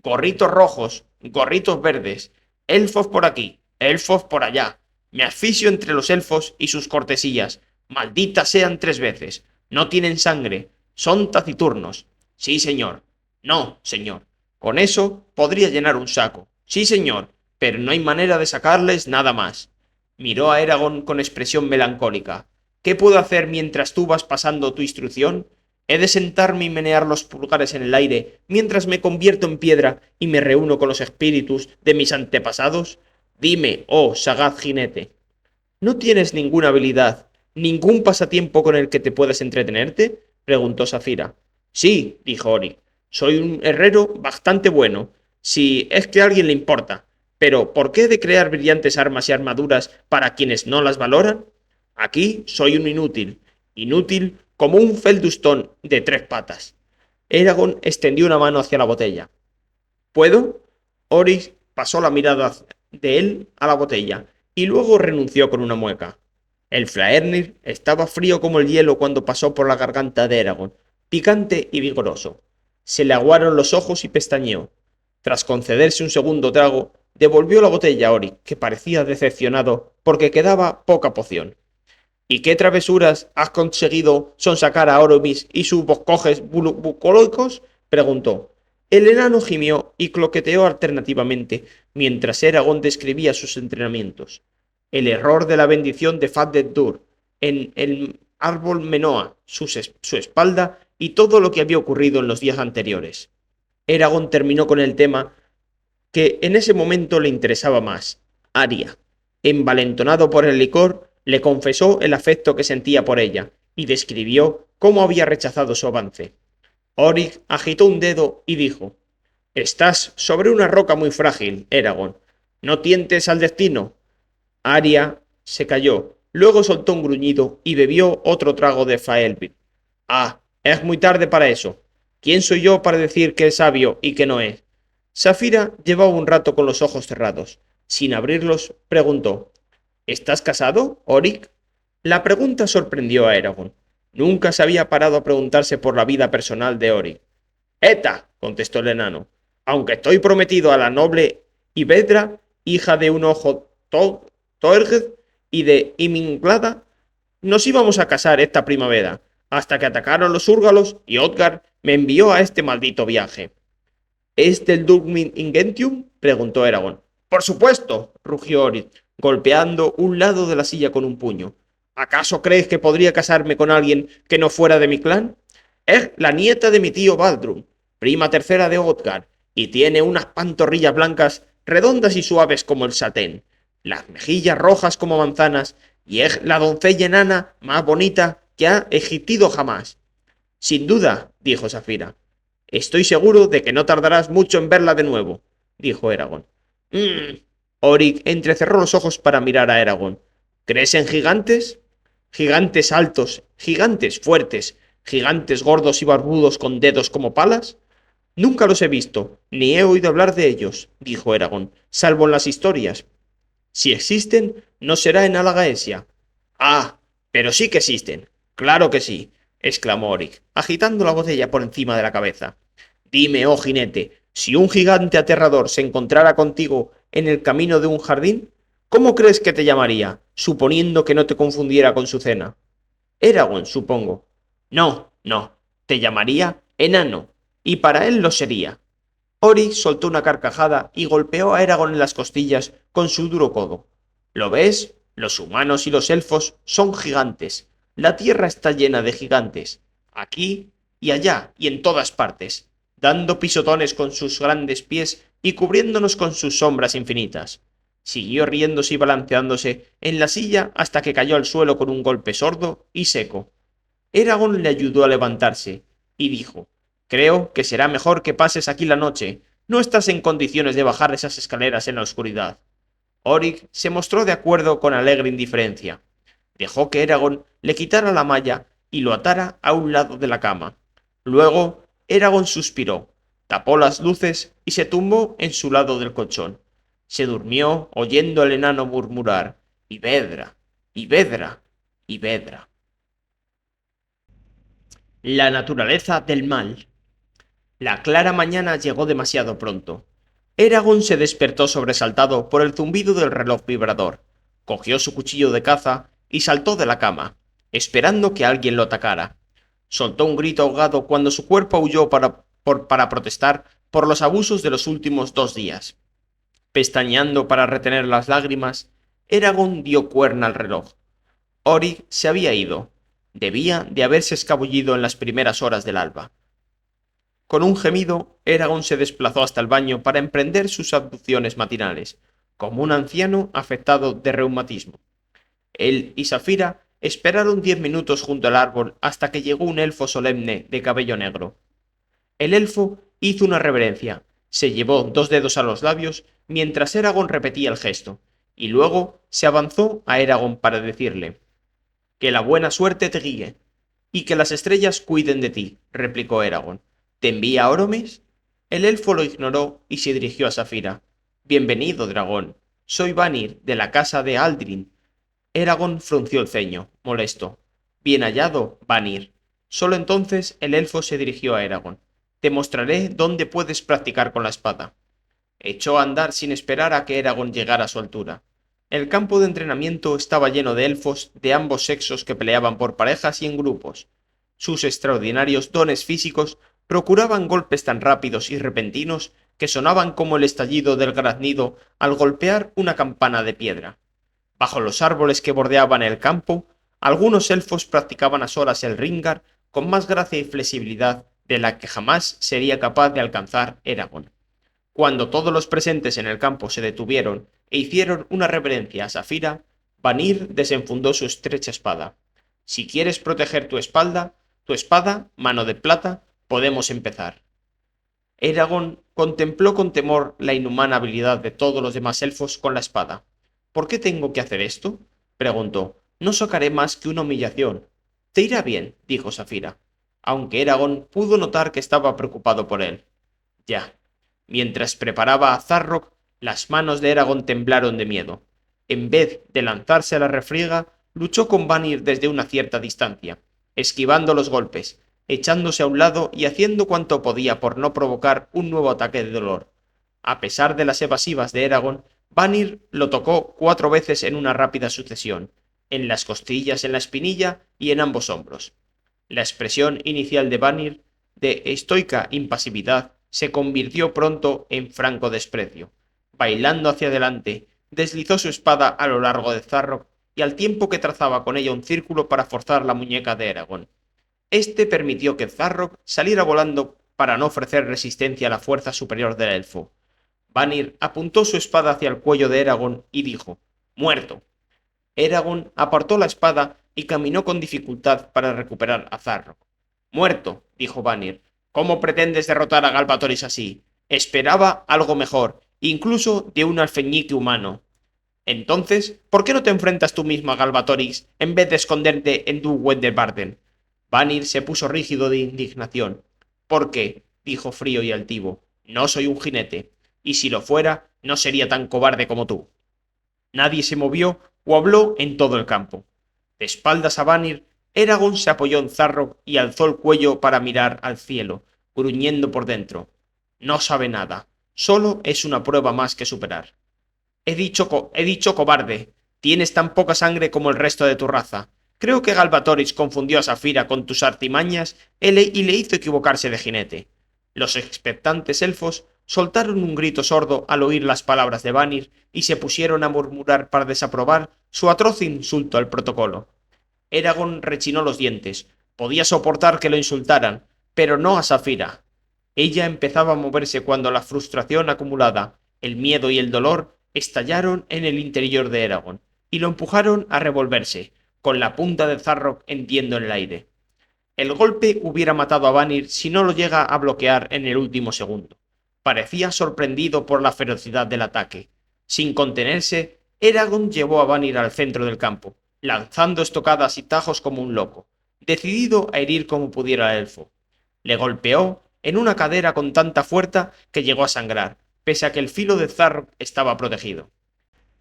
Gorritos rojos, gorritos verdes, elfos por aquí, elfos por allá. Me asfixio entre los elfos y sus cortesías. Malditas sean 3 veces. No tienen sangre. Son taciturnos. Sí, señor. No, señor. Con eso podría llenar un saco. Sí, señor. Pero no hay manera de sacarles nada más. Miró a Eragon con expresión melancólica. ¿Qué puedo hacer mientras tú vas pasando tu instrucción? ¿He de sentarme y menear los pulgares en el aire mientras me convierto en piedra y me reúno con los espíritus de mis antepasados? Dime, oh sagaz jinete, ¿no tienes ninguna habilidad, ningún pasatiempo con el que te puedas entretenerte? Preguntó Safira. Sí, dijo Ori, soy un herrero bastante bueno, si es que a alguien le importa. Pero, ¿por qué he de crear brillantes armas y armaduras para quienes no las valoran? Aquí soy un inútil, inútil como un feldustón de 3 patas. Eragon extendió una mano hacia la botella. ¿Puedo? Ori pasó la mirada de él a la botella y luego renunció con una mueca. El Flaernir estaba frío como el hielo cuando pasó por la garganta de Eragon, picante y vigoroso. Se le aguaron los ojos y pestañeó. Tras concederse un segundo trago, devolvió la botella a Ori, que parecía decepcionado porque quedaba poca poción. ¿Y qué travesuras has conseguido sonsacar a Oromis y sus boscojes bucólicos? Preguntó. El enano gimió y cloqueteó alternativamente, mientras Eragon describía sus entrenamientos. El error de la bendición de Fat-Dur en el árbol Menoa, su espalda y todo lo que había ocurrido en los días anteriores. Eragon terminó con el tema que en ese momento le interesaba más, Aria. Envalentonado por el licor, le confesó el afecto que sentía por ella y describió cómo había rechazado su avance. Oric agitó un dedo y dijo: Estás sobre una roca muy frágil, Eragon. No tientes al destino. Aria se calló, luego soltó un gruñido y bebió otro trago de Faelvir. Ah, es muy tarde para eso. ¿Quién soy yo para decir que es sabio y que no es? Safira llevaba un rato con los ojos cerrados. Sin abrirlos, preguntó: ¿Estás casado, Oric? La pregunta sorprendió a Eragon. Nunca se había parado a preguntarse por la vida personal de Oric. ¡Eta! Contestó el enano. Aunque estoy prometido a la noble Ibedra, hija de un ojo Toerged y de Iminglada, nos íbamos a casar esta primavera, hasta que atacaron los úrgalos y Odgar me envió a este maldito viaje. ¿Es del Dugmin Ingentium? Preguntó Eragon. Por supuesto, rugió Oric, golpeando un lado de la silla con un puño. ¿Acaso crees que podría casarme con alguien que no fuera de mi clan? Es la nieta de mi tío Baldrum, prima tercera de Odgar, y tiene unas pantorrillas blancas redondas y suaves como el satén, las mejillas rojas como manzanas, y es la doncella enana más bonita que ha existido jamás. Sin duda, dijo Safira. Estoy seguro de que no tardarás mucho en verla de nuevo, dijo Eragon. Oric entrecerró los ojos para mirar a Eragon. ¿Crees en gigantes? Gigantes altos, gigantes fuertes, ¿Gigantes gordos y barbudos con dedos como palas? Nunca los he visto, ni he oído hablar de ellos, dijo Eragon, salvo en las historias. Si existen, no será en Alagaesia. Ah, pero sí que existen. Claro que sí, exclamó Oric, agitando la botella por encima de la cabeza. Dime, oh jinete, si un gigante aterrador se encontrara contigo en el camino de un jardín, ¿cómo crees que te llamaría, suponiendo que no te confundiera con su cena? Eragon, supongo. No, no, te llamaría enano, y para él lo sería. Ori soltó una carcajada y golpeó a Eragon en las costillas con su duro codo. ¿Lo ves? Los humanos y los elfos son gigantes. La tierra está llena de gigantes. Aquí y allá y en todas partes, dando pisotones con sus grandes pies y cubriéndonos con sus sombras infinitas. Siguió riéndose y balanceándose en la silla hasta que cayó al suelo con un golpe sordo y seco. Eragon le ayudó a levantarse y dijo: Creo que será mejor que pases aquí la noche. No estás en condiciones de bajar esas escaleras en la oscuridad. Oric se mostró de acuerdo con alegre indiferencia. Dejó que Eragon le quitara la malla y lo atara a un lado de la cama. Luego Eragon suspiró, tapó las luces y se tumbó en su lado del colchón. Se durmió oyendo al enano murmurar: Ivedra, Ivedra, Ivedra. La naturaleza del mal. La clara mañana llegó demasiado pronto. Eragon se despertó sobresaltado por el zumbido del reloj vibrador. Cogió su cuchillo de caza y saltó de la cama, esperando que alguien lo atacara. Soltó un grito ahogado cuando su cuerpo aulló para protestar por los abusos de los últimos 2 días. Pestañeando para retener las lágrimas, Eragon dio cuerna al reloj. Oric se había ido. Debía de haberse escabullido en las primeras horas del alba. Con un gemido, Eragon se desplazó hasta el baño para emprender sus abluciones matinales, como un anciano afectado de reumatismo. Él y Safira esperaron 10 minutos junto al árbol hasta que llegó un elfo solemne de cabello negro. El elfo hizo una reverencia, se llevó 2 dedos a los labios mientras Eragon repetía el gesto, y luego se avanzó a Eragon para decirle: Que la buena suerte te guíe, y que las estrellas cuiden de ti, replicó Eragon. ¿Te envía Oromis? El elfo lo ignoró y se dirigió a Safira. Bienvenido, dragón. Soy Vanir, de la casa de Aldrin. Eragon frunció el ceño, molesto. Bien hallado, Vanir. Solo entonces el elfo se dirigió a Eragon. Te mostraré dónde puedes practicar con la espada. Echó a andar sin esperar a que Eragon llegara a su altura. El campo de entrenamiento estaba lleno de elfos de ambos sexos que peleaban por parejas y en grupos. Sus extraordinarios dones físicos procuraban golpes tan rápidos y repentinos que sonaban como el estallido del graznido al golpear una campana de piedra. Bajo los árboles que bordeaban el campo, algunos elfos practicaban a solas el ringar con más gracia y flexibilidad de la que jamás sería capaz de alcanzar Eragon. Cuando todos los presentes en el campo se detuvieron e hicieron una reverencia a Safira, Vanir desenfundó su estrecha espada. Si quieres proteger tu espada, mano de plata, podemos empezar. Eragon contempló con temor la inhumana habilidad de todos los demás elfos con la espada. ¿Por qué tengo que hacer esto? Preguntó. No sacaré más que una humillación. Te irá bien, dijo Safira, aunque Eragon pudo notar que estaba preocupado por él. Ya. Mientras preparaba a Zarrock, las manos de Eragon temblaron de miedo. En vez de lanzarse a la refriega, luchó con Vanir desde una cierta distancia, esquivando los golpes, echándose a un lado y haciendo cuanto podía por no provocar un nuevo ataque de dolor. A pesar de las evasivas de Eragon, Vanir lo tocó 4 veces en una rápida sucesión, en las costillas, en la espinilla y en ambos hombros. La expresión inicial de Vanir, de estoica impasividad, se convirtió pronto en franco desprecio. Bailando hacia adelante, deslizó su espada a lo largo de Zarrock y al tiempo que trazaba con ella un círculo para forzar la muñeca de Eragon. Este permitió que Zarrock saliera volando para no ofrecer resistencia a la fuerza superior del elfo. Vanir apuntó su espada hacia el cuello de Eragon y dijo: «¡Muerto!». Eragon apartó la espada y caminó con dificultad para recuperar a Zarrock. «¡Muerto!», dijo Vanir. «¿Cómo pretendes derrotar a Galbatoris así? Esperaba algo mejor, incluso de un alfeñique humano». «Entonces, ¿por qué no te enfrentas tú mismo a Galbatoris en vez de esconderte en Dun-Wendelbarden?». Vanir se puso rígido de indignación. ¿Por qué? Dijo frío y altivo. No soy un jinete, y si lo fuera, no sería tan cobarde como tú. Nadie se movió o habló en todo el campo. De espaldas a Vanir, Eragon se apoyó en Zarro y alzó el cuello para mirar al cielo, gruñendo por dentro. No sabe nada, solo es una prueba más que superar. He dicho cobarde. Tienes tan poca sangre como el resto de tu raza. Creo que Galbatoris confundió a Safira con tus artimañas y le hizo equivocarse de jinete. Los expectantes elfos soltaron un grito sordo al oír las palabras de Vanir y se pusieron a murmurar para desaprobar su atroz insulto al protocolo. Eragon rechinó los dientes. Podía soportar que lo insultaran, pero no a Safira. Ella empezaba a moverse cuando la frustración acumulada, el miedo y el dolor estallaron en el interior de Eragon y lo empujaron a revolverse, con la punta de Zarrock hendiendo en el aire. El golpe hubiera matado a Vanir si no lo llega a bloquear en el último segundo. Parecía sorprendido por la ferocidad del ataque. Sin contenerse, Eragon llevó a Vanir al centro del campo, lanzando estocadas y tajos como un loco, decidido a herir como pudiera al elfo. Le golpeó en una cadera con tanta fuerza que llegó a sangrar, pese a que el filo de Zarrock estaba protegido.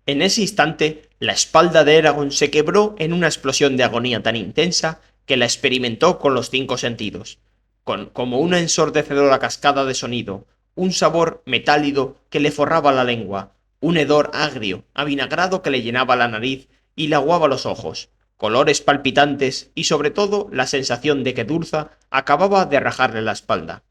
En ese instante, la espalda de Eragon se quebró en una explosión de agonía tan intensa que la experimentó con los 5 sentidos, como una ensordecedora cascada de sonido, un sabor metálido que le forraba la lengua, un hedor agrio, avinagrado que le llenaba la nariz y le aguaba los ojos, colores palpitantes y sobre todo la sensación de que Durza acababa de rajarle la espalda.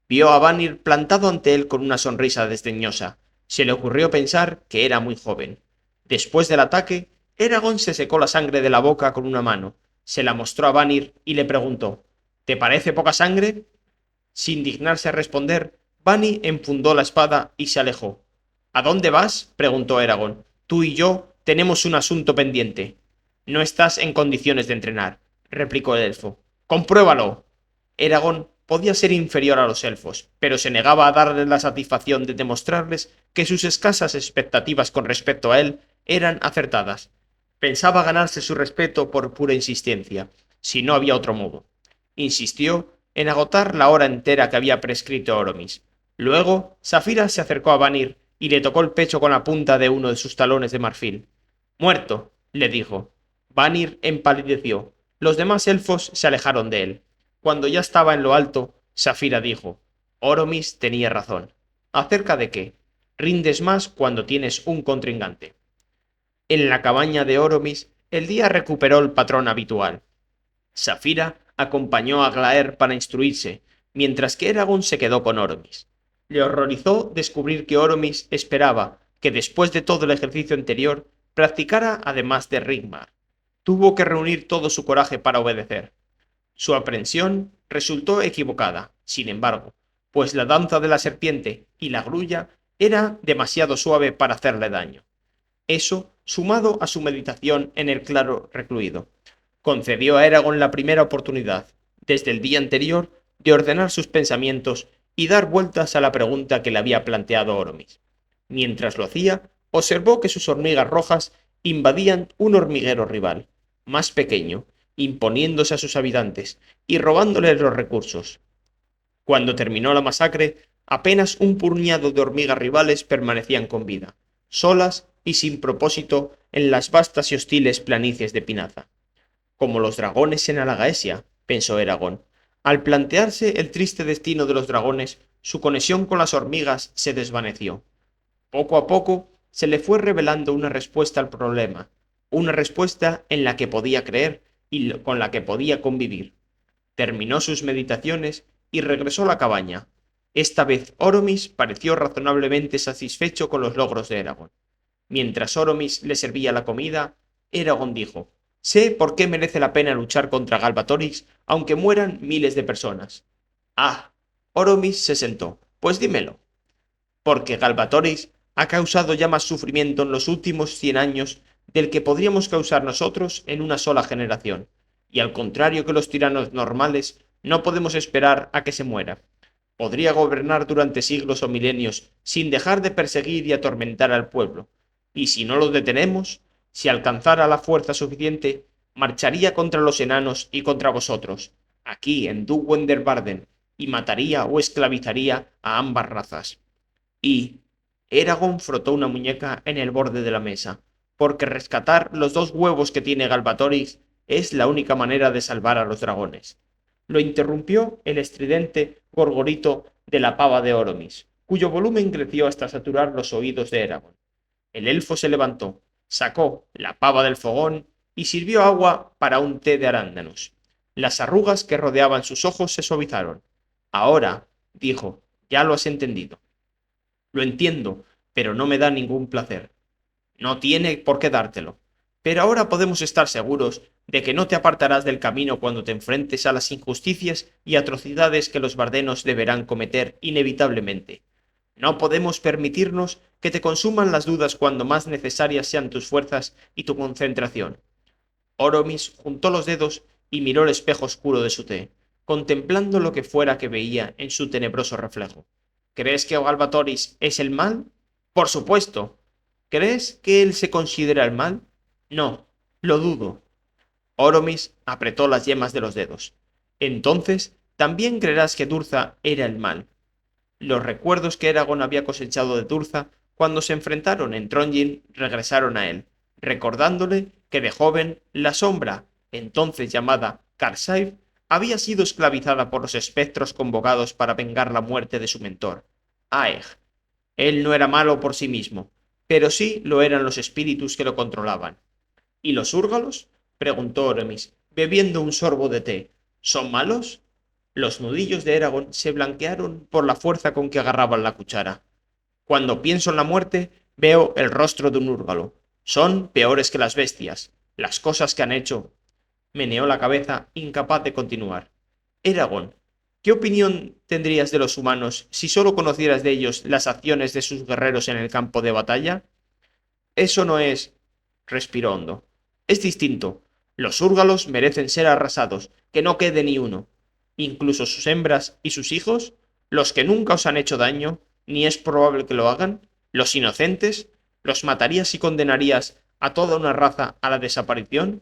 Vio a Vanir plantado ante él con una sonrisa desdeñosa. Se le ocurrió pensar que era muy joven. Después del ataque, Eragon se secó la sangre de la boca con una mano, se la mostró a Vanir y le preguntó: ¿Te parece poca sangre? Sin dignarse a responder, Vanir enfundó la espada y se alejó. ¿A dónde vas?, preguntó Eragon. Tú y yo tenemos un asunto pendiente. No estás en condiciones de entrenar, replicó el elfo. ¡Compruébalo! Eragon podía ser inferior a los elfos, pero se negaba a darles la satisfacción de demostrarles que sus escasas expectativas con respecto a él eran acertadas. Pensaba ganarse su respeto por pura insistencia, si no había otro modo. Insistió en agotar la hora entera que había prescrito Oromis. Luego, Safira se acercó a Vanir y le tocó el pecho con la punta de uno de sus talones de marfil. «Muerto», le dijo. Vanir empalideció. Los demás elfos se alejaron de él. Cuando ya estaba en lo alto, Safira dijo: «Oromis tenía razón. ¿Acerca de qué? Rindes más cuando tienes un contrincante». En la cabaña de Oromis, el día recuperó el patrón habitual. Safira acompañó a Glaer para instruirse, mientras que Eragon se quedó con Oromis. Le horrorizó descubrir que Oromis esperaba que después de todo el ejercicio anterior practicara además de Rigmar. Tuvo que reunir todo su coraje para obedecer. Su aprensión resultó equivocada, sin embargo, pues la danza de la serpiente y la grulla era demasiado suave para hacerle daño. Eso, sumado a su meditación en el claro recluido, concedió a Eragon la primera oportunidad, desde el día anterior, de ordenar sus pensamientos y dar vueltas a la pregunta que le había planteado Oromis. Mientras lo hacía, observó que sus hormigas rojas invadían un hormiguero rival, más pequeño, imponiéndose a sus habitantes y robándoles los recursos. Cuando terminó la masacre, apenas un puñado de hormigas rivales permanecían con vida, solas y sin propósito en las vastas y hostiles planicies de Pinaza. Como los dragones en Alagaesia, pensó Eragon. Al plantearse el triste destino de los dragones, su conexión con las hormigas se desvaneció. Poco a poco se le fue revelando una respuesta al problema, una respuesta en la que podía creer y con la que podía convivir. Terminó sus meditaciones y regresó a la cabaña. Esta vez Oromis pareció razonablemente satisfecho con los logros de Eragon. Mientras Oromis le servía la comida, Eragon dijo: «Sé por qué merece la pena luchar contra Galbatoris, aunque mueran miles de personas». «Ah». Oromis se sentó. «Pues dímelo». «Porque Galbatoris ha causado ya más sufrimiento en los últimos 100 años del que podríamos causar nosotros en una sola generación, y al contrario que los tiranos normales, no podemos esperar a que se muera. Podría gobernar durante siglos o milenios sin dejar de perseguir y atormentar al pueblo, y si no lo detenemos, si alcanzara la fuerza suficiente, marcharía contra los enanos y contra vosotros, aquí en Duwenderbarden, y mataría o esclavizaría a ambas razas. Y Eragon frotó una muñeca en el borde de la mesa, porque rescatar los 2 huevos que tiene Galbatorix es la única manera de salvar a los dragones. Lo interrumpió el estridente gorgorito de la pava de Oromis, cuyo volumen creció hasta saturar los oídos de Eragon. El elfo se levantó, sacó la pava del fogón y sirvió agua para un té de arándanos. Las arrugas que rodeaban sus ojos se suavizaron. Ahora, dijo, ya lo has entendido. Lo entiendo, pero no me da ningún placer. No tiene por qué dártelo. Pero ahora podemos estar seguros de que no te apartarás del camino cuando te enfrentes a las injusticias y atrocidades que los bardenos deberán cometer inevitablemente. No podemos permitirnos que te consuman las dudas cuando más necesarias sean tus fuerzas y tu concentración. Oromis juntó los dedos y miró el espejo oscuro de su té, contemplando lo que fuera que veía en su tenebroso reflejo. ¿Crees que Galbatoris es el mal? Por supuesto. ¿Crees que él se considera el mal? No, lo dudo. Oromis apretó las yemas de los dedos. Entonces, también creerás que Durza era el mal. Los recuerdos que Eragon había cosechado de Durza cuando se enfrentaron en Trondheim regresaron a él, recordándole que de joven la sombra, entonces llamada Karsaif, había sido esclavizada por los espectros convocados para vengar la muerte de su mentor, Aeg. Él no era malo por sí mismo, pero sí lo eran los espíritus que lo controlaban. ¿Y los úrgalos? Preguntó Oromis, bebiendo un sorbo de té. ¿Son malos? Los nudillos de Eragon se blanquearon por la fuerza con que agarraban la cuchara. Cuando pienso en la muerte, veo el rostro de un úrgalo. Son peores que las bestias. Las cosas que han hecho. Meneó la cabeza, incapaz de continuar. Eragon, ¿qué opinión tendrías de los humanos si solo conocieras de ellos las acciones de sus guerreros en el campo de batalla? Eso no es... respiró hondo. Es distinto. Los úrgalos merecen ser arrasados, que no quede ni uno. Incluso sus hembras y sus hijos, los que nunca os han hecho daño, ni es probable que lo hagan, los inocentes, ¿los matarías y condenarías a toda una raza a la desaparición?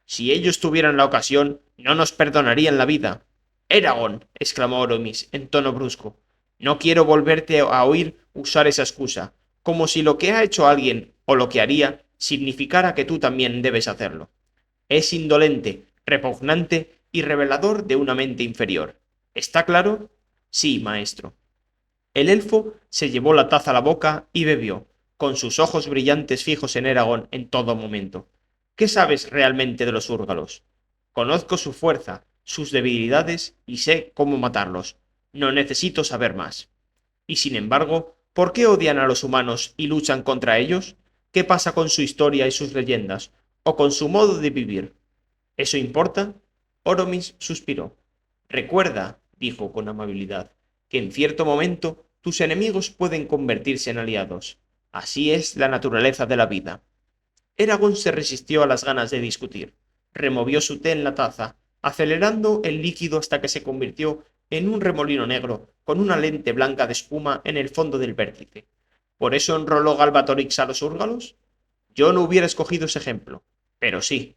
Si ellos tuvieran la ocasión, no nos perdonarían la vida. Eragon, exclamó Oromis en tono brusco, no quiero volverte a oír usar esa excusa, como si lo que ha hecho alguien o lo que haría significara que tú también debes hacerlo. Es indolente, repugnante y revelador de una mente inferior. ¿Está claro? Sí, maestro. El elfo se llevó la taza a la boca y bebió, con sus ojos brillantes fijos en Eragon en todo momento. ¿Qué sabes realmente de los úrgalos? Conozco su fuerza, sus debilidades y sé cómo matarlos. No necesito saber más. Y sin embargo, ¿por qué odian a los humanos y luchan contra ellos? ¿Qué pasa con su historia y sus leyendas? ¿O con su modo de vivir? ¿Eso importa? Oromis suspiró. Recuerda, dijo con amabilidad, que en cierto momento tus enemigos pueden convertirse en aliados. Así es la naturaleza de la vida. Eragon se resistió a las ganas de discutir. Removió su té en la taza, acelerando el líquido hasta que se convirtió en un remolino negro con una lente blanca de espuma en el fondo del vértice. ¿Por eso enroló Galbatorix a los úrgalos? Yo no hubiera escogido ese ejemplo, pero sí.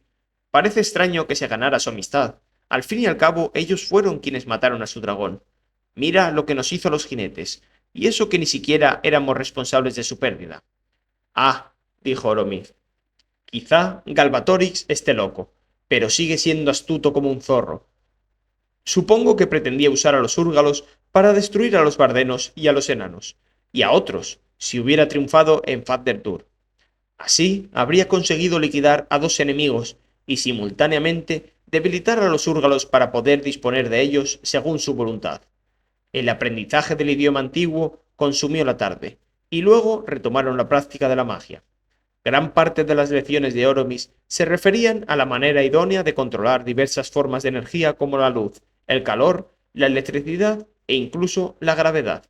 Parece extraño que se ganara su amistad. Al fin y al cabo, ellos fueron quienes mataron a su dragón. Mira lo que nos hizo a los jinetes, y eso que ni siquiera éramos responsables de su pérdida. Ah, dijo Oromis, quizá Galbatorix esté loco, pero sigue siendo astuto como un zorro. Supongo que pretendía usar a los úrgalos para destruir a los bardenos y a los enanos, y a otros, si hubiera triunfado en Fatherdur. Así habría conseguido liquidar a 2 enemigos y simultáneamente debilitar a los úrgalos para poder disponer de ellos según su voluntad. El aprendizaje del idioma antiguo consumió la tarde, y luego retomaron la práctica de la magia. Gran parte de las lecciones de Oromis se referían a la manera idónea de controlar diversas formas de energía como la luz, el calor, la electricidad e incluso la gravedad.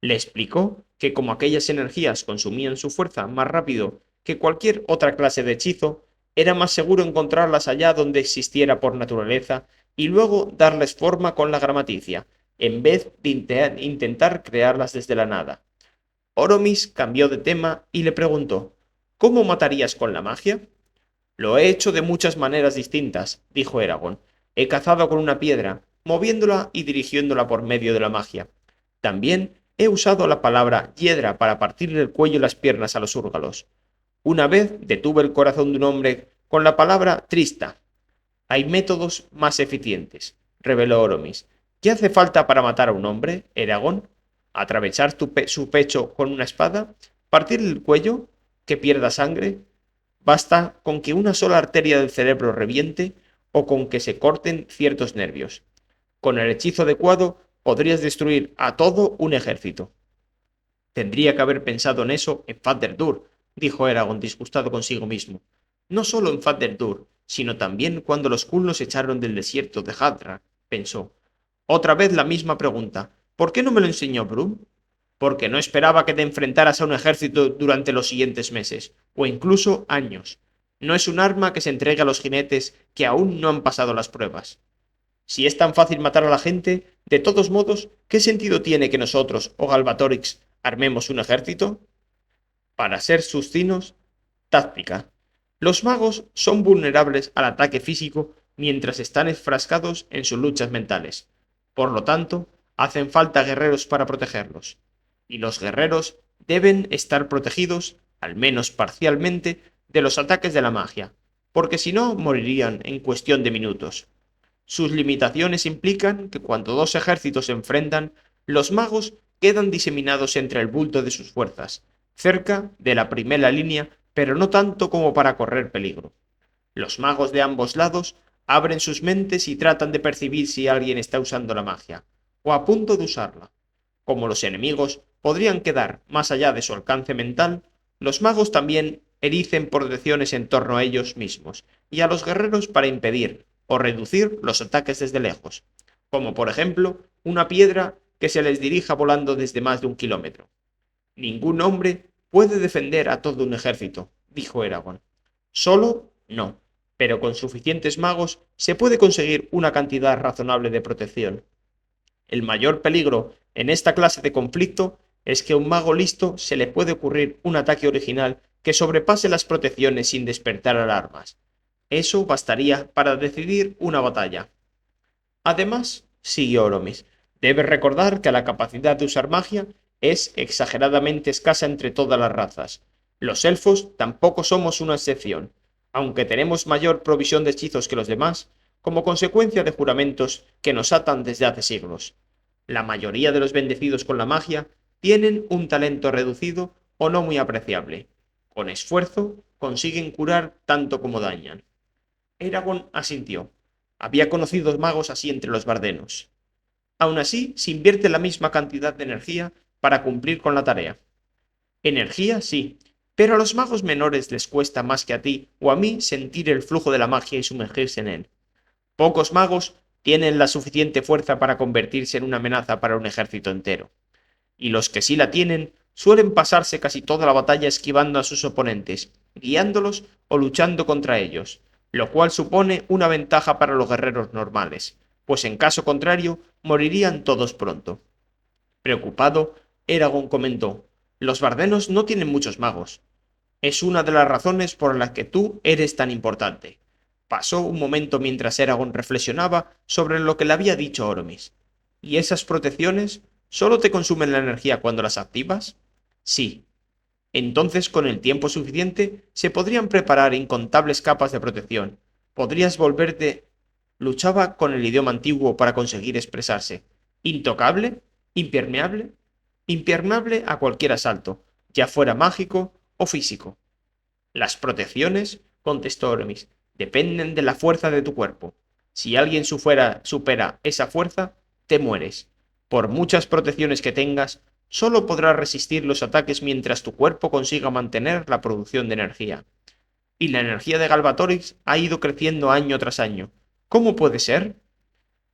Le explicó que como aquellas energías consumían su fuerza más rápido que cualquier otra clase de hechizo, era más seguro encontrarlas allá donde existiera por naturaleza y luego darles forma con la gramaticia, en vez de intentar crearlas desde la nada. Oromis cambió de tema y le preguntó: ¿Cómo matarías con la magia? Lo he hecho de muchas maneras distintas, dijo Eragon, He cazado con una piedra, moviéndola y dirigiéndola por medio de la magia. También he usado la palabra hiedra para partirle el cuello y las piernas a los húrgalos. Una vez detuve el corazón de un hombre con la palabra trista. Hay métodos más eficientes, reveló Oromis. ¿Qué hace falta para matar a un hombre, Eragon? ¿Atravesar su pecho con una espada? ¿Partirle el cuello? ¿Que pierda sangre? Basta con que una sola arteria del cerebro reviente o con que se corten ciertos nervios. Con el hechizo adecuado podrías destruir a todo un ejército. Tendría que haber pensado en eso en Fatherdur, dijo Eragon disgustado consigo mismo. No solo en Fatherdur, sino también cuando los Kull nos echaron del desierto de Hadra, pensó. Otra vez la misma pregunta. ¿Por qué no me lo enseñó Brum? Porque no esperaba que te enfrentaras a un ejército durante los siguientes meses, o incluso años. No es un arma que se entregue a los jinetes que aún no han pasado las pruebas. Si es tan fácil matar a la gente, de todos modos, ¿qué sentido tiene que nosotros, o Galbatorix, armemos un ejército? Para ser sustinos, táctica. Los magos son vulnerables al ataque físico mientras están enfrascados en sus luchas mentales. Por lo tanto, hacen falta guerreros para protegerlos. Y los guerreros deben estar protegidos, al menos parcialmente, de los ataques de la magia, porque si no morirían en cuestión de minutos. Sus limitaciones implican que cuando dos ejércitos se enfrentan, los magos quedan diseminados entre el bulto de sus fuerzas, cerca de la primera línea, pero no tanto como para correr peligro. Los magos de ambos lados abren sus mentes y tratan de percibir si alguien está usando la magia, o a punto de usarla. Como los enemigos podrían quedar más allá de su alcance mental, los magos también ericen protecciones en torno a ellos mismos y a los guerreros para impedir o reducir los ataques desde lejos, como por ejemplo una piedra que se les dirija volando desde más de 1 kilómetro. Ningún hombre puede defender a todo un ejército, dijo Eragon. Solo no, pero con suficientes magos se puede conseguir una cantidad razonable de protección. El mayor peligro en esta clase de conflicto es que a un mago listo se le puede ocurrir un ataque original que sobrepase las protecciones sin despertar alarmas. Eso bastaría para decidir una batalla. Además, siguió Oromis, debes recordar que la capacidad de usar magia es exageradamente escasa entre todas las razas. Los elfos tampoco somos una excepción, aunque tenemos mayor provisión de hechizos que los demás, como consecuencia de juramentos que nos atan desde hace siglos. La mayoría de los bendecidos con la magia tienen un talento reducido o no muy apreciable. Con esfuerzo consiguen curar tanto como dañan. Eragon asintió. Había conocido magos así entre los bardenos. Aun así, se invierte la misma cantidad de energía para cumplir con la tarea. Energía, sí, pero a los magos menores les cuesta más que a ti o a mí sentir el flujo de la magia y sumergirse en él. Pocos magos tienen la suficiente fuerza para convertirse en una amenaza para un ejército entero. Y los que sí la tienen suelen pasarse casi toda la batalla esquivando a sus oponentes, guiándolos o luchando contra ellos, lo cual supone una ventaja para los guerreros normales, pues en caso contrario morirían todos pronto. Preocupado, Eragon comentó: los bardenos no tienen muchos magos. Es una de las razones por las que tú eres tan importante. Pasó un momento mientras Eragon reflexionaba sobre lo que le había dicho Oromis. ¿Y esas protecciones solo te consumen la energía cuando las activas? Sí. Entonces, con el tiempo suficiente, se podrían preparar incontables capas de protección. Podrías volverte... Luchaba con el idioma antiguo para conseguir expresarse. ¿Intocable? ¿Impermeable? Impermeable a cualquier asalto, ya fuera mágico o físico. Las protecciones, contestó Oromis, dependen de la fuerza de tu cuerpo. Si alguien supera esa fuerza, te mueres. Por muchas protecciones que tengas, solo podrás resistir los ataques mientras tu cuerpo consiga mantener la producción de energía. Y la energía de Galbatorix ha ido creciendo año tras año. ¿Cómo puede ser?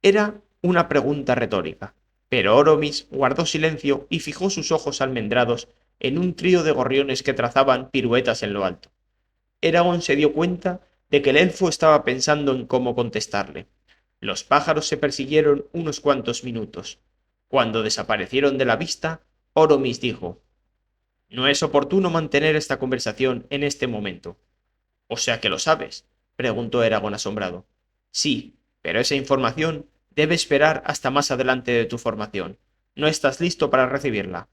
Era una pregunta retórica, pero Oromis guardó silencio y fijó sus ojos almendrados en un trío de gorriones que trazaban piruetas en lo alto. Eragon se dio cuenta de que el elfo estaba pensando en cómo contestarle. Los pájaros se persiguieron unos cuantos minutos. Cuando desaparecieron de la vista, Oromis dijo: «No es oportuno mantener esta conversación en este momento». «¿O sea que lo sabes?», preguntó Eragon asombrado. «Sí, Pero esa información debe esperar hasta más adelante de tu formación. No estás listo para recibirla.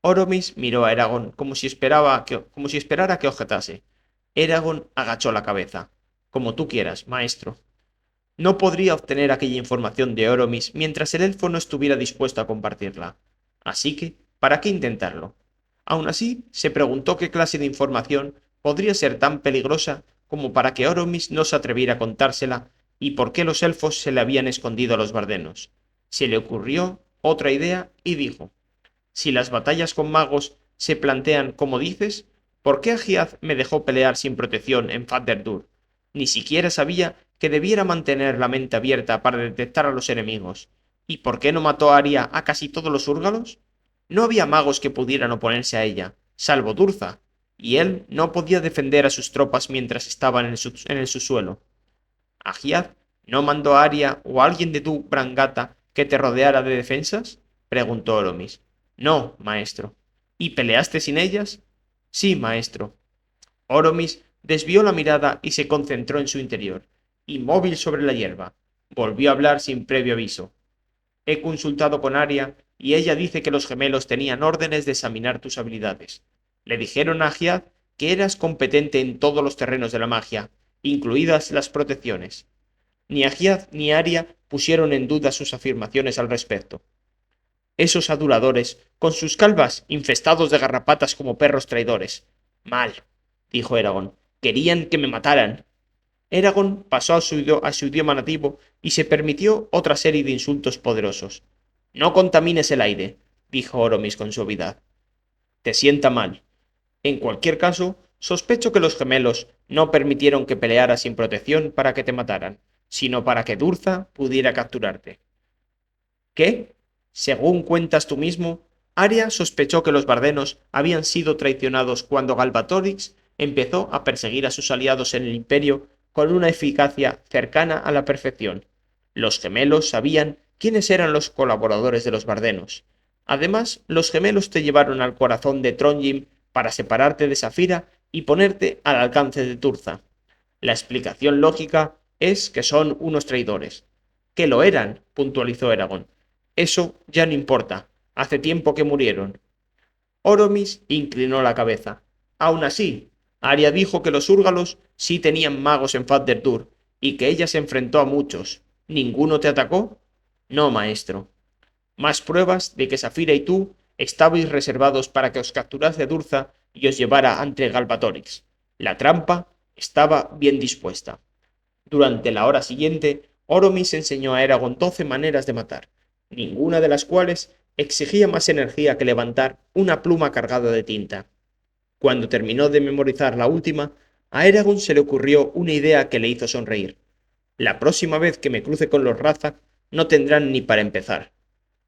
Oromis miró a Eragon como si esperara que objetase. Eragon agachó la cabeza. Como tú quieras, maestro. No podría obtener aquella información de Oromis mientras el elfo no estuviera dispuesto a compartirla. Así que, ¿para qué intentarlo? Aún así, se preguntó qué clase de información podría ser tan peligrosa como para que Oromis no se atreviera a contársela y por qué los elfos se le habían escondido a los bardenos. Se le ocurrió otra idea y dijo: si las batallas con magos se plantean como dices, ¿por qué Agiad me dejó pelear sin protección en Fatherdur? Ni siquiera sabía que debiera mantener la mente abierta para detectar a los enemigos. ¿Y por qué no mató a Aria a casi todos los húrgalos? No había magos que pudieran oponerse a ella, salvo Durza, y él no podía defender a sus tropas mientras estaban en el subsuelo. ¿Agiad no mandó a Aria o a alguien de tu Brangata que te rodeara de defensas? Preguntó Oromis. No, maestro. ¿Y peleaste sin ellas? Sí, maestro. Oromis desvió la mirada y se concentró en su interior, inmóvil sobre la hierba. Volvió a hablar sin previo aviso. He consultado con Aria y ella dice que los gemelos tenían órdenes de examinar tus habilidades. Le dijeron a Agiad que eras competente en todos los terrenos de la magia, incluidas las protecciones. Ni Agiad ni Aria pusieron en duda sus afirmaciones al respecto. Esos aduladores, con sus calvas infestados de garrapatas como perros traidores. Mal, dijo Eragon. Querían que me mataran. Eragon pasó a su idioma nativo y se permitió otra serie de insultos poderosos. No contamines el aire, dijo Oromis con suavidad. Te sienta mal. En cualquier caso, sospecho que los gemelos no permitieron que pelearas sin protección para que te mataran, sino para que Durza pudiera capturarte. ¿Qué? Según cuentas tú mismo, Aria sospechó que los bardenos habían sido traicionados cuando Galbatorix empezó a perseguir a sus aliados en el Imperio con una eficacia cercana a la perfección. Los gemelos sabían quiénes eran los colaboradores de los bardenos. Además, los gemelos te llevaron al corazón de Trondheim para separarte de Safira y ponerte al alcance de Turza. La explicación lógica es que son unos traidores. Que lo eran, puntualizó Eragon. Eso ya no importa. Hace tiempo que murieron. Oromis inclinó la cabeza. Aún así, Aria dijo que los húrgalos sí tenían magos en Fatherdur y que ella se enfrentó a muchos. ¿Ninguno te atacó? No, maestro. Más pruebas de que Safira y tú estabais reservados para que os capturase Durza y os llevara ante Galbatorix. La trampa estaba bien dispuesta. Durante la hora siguiente, Oromis enseñó a Eragon 12 maneras de matar, ninguna de las cuales exigía más energía que levantar una pluma cargada de tinta. Cuando terminó de memorizar la última, a Eragon se le ocurrió una idea que le hizo sonreír. La próxima vez que me cruce con los Razak, no tendrán ni para empezar.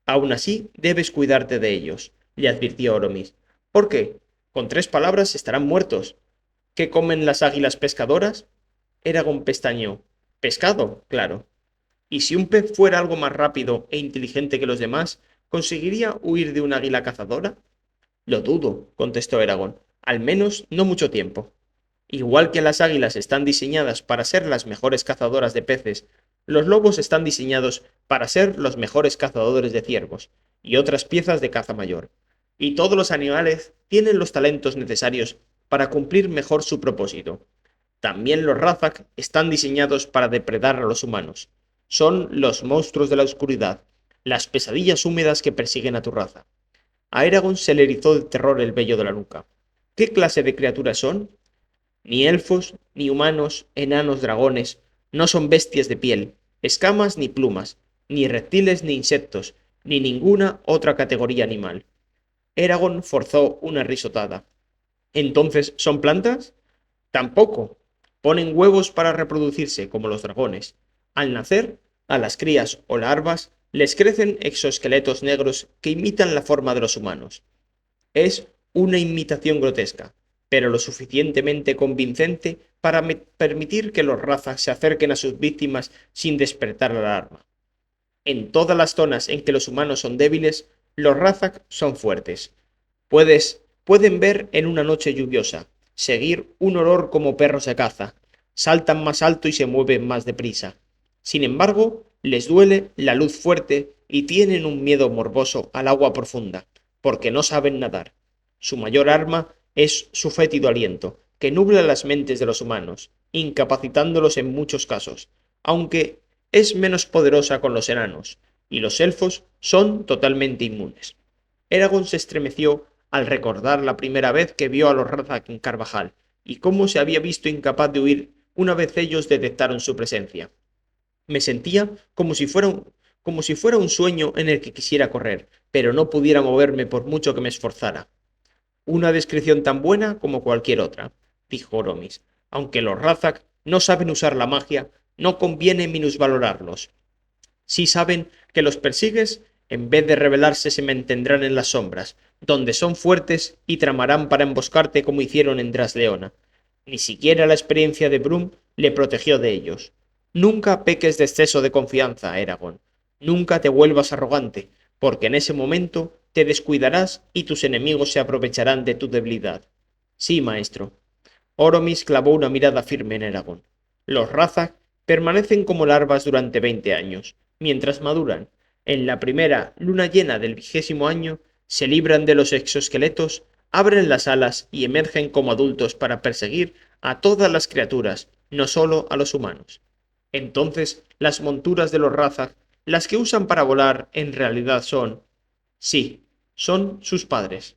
Aún así, debes cuidarte de ellos, le advirtió Oromis. ¿Por qué? Con 3 palabras estarán muertos. ¿Qué comen las águilas pescadoras? Eragon pestañeó. Pescado, claro. ¿Y si un pez fuera algo más rápido e inteligente que los demás, conseguiría huir de un águila cazadora? Lo dudo, contestó Eragon. Al menos no mucho tiempo. Igual que las águilas están diseñadas para ser las mejores cazadoras de peces, los lobos están diseñados para ser los mejores cazadores de ciervos y otras piezas de caza mayor. Y todos los animales tienen los talentos necesarios para cumplir mejor su propósito. También los Razak están diseñados para depredar a los humanos. Son los monstruos de la oscuridad, las pesadillas húmedas que persiguen a tu raza. A Eragon se le erizó de terror el vello de la nuca. ¿Qué clase de criaturas son? Ni elfos, ni humanos, enanos, dragones, no son bestias de piel, escamas ni plumas, ni reptiles ni insectos, ni ninguna otra categoría animal. Eragon forzó una risotada. ¿Entonces son plantas? Tampoco. Ponen huevos para reproducirse, como los dragones. Al nacer, a las crías o larvas les crecen exoesqueletos negros que imitan la forma de los humanos. Es una imitación grotesca, pero lo suficientemente convincente para permitir que los razas se acerquen a sus víctimas sin despertar la alarma. En todas las zonas en que los humanos son débiles, los Razak son fuertes. Pueden ver en una noche lluviosa, seguir un olor como perros de caza, saltan más alto y se mueven más deprisa. Sin embargo, les duele la luz fuerte y tienen un miedo morboso al agua profunda, porque no saben nadar. Su mayor arma es su fétido aliento, que nubla las mentes de los humanos, incapacitándolos en muchos casos, aunque es menos poderosa con los enanos, y los elfos son totalmente inmunes. Eragon se estremeció al recordar la primera vez que vio a los Razak en Carvajal, y cómo se había visto incapaz de huir una vez ellos detectaron su presencia. Me sentía como si fuera un sueño en el que quisiera correr, pero no pudiera moverme por mucho que me esforzara. Una descripción tan buena como cualquier otra, dijo Oromis. Aunque los Razak no saben usar la magia, no conviene minusvalorarlos. Si saben que los persigues, en vez de rebelarse se mantendrán en las sombras, donde son fuertes y tramarán para emboscarte como hicieron en Drasleona. Ni siquiera la experiencia de Brum le protegió de ellos. Nunca peques de exceso de confianza, Eragon. Nunca te vuelvas arrogante, porque en ese momento te descuidarás y tus enemigos se aprovecharán de tu debilidad. Sí, maestro. Oromis clavó una mirada firme en Eragon. Los Razak permanecen como larvas durante 20 años. Mientras maduran, en la primera luna llena del 20º año, se libran de los exoesqueletos, abren las alas y emergen como adultos para perseguir a todas las criaturas, no solo a los humanos. Entonces, las monturas de los Razak, las que usan para volar, en realidad son... sí, son sus padres.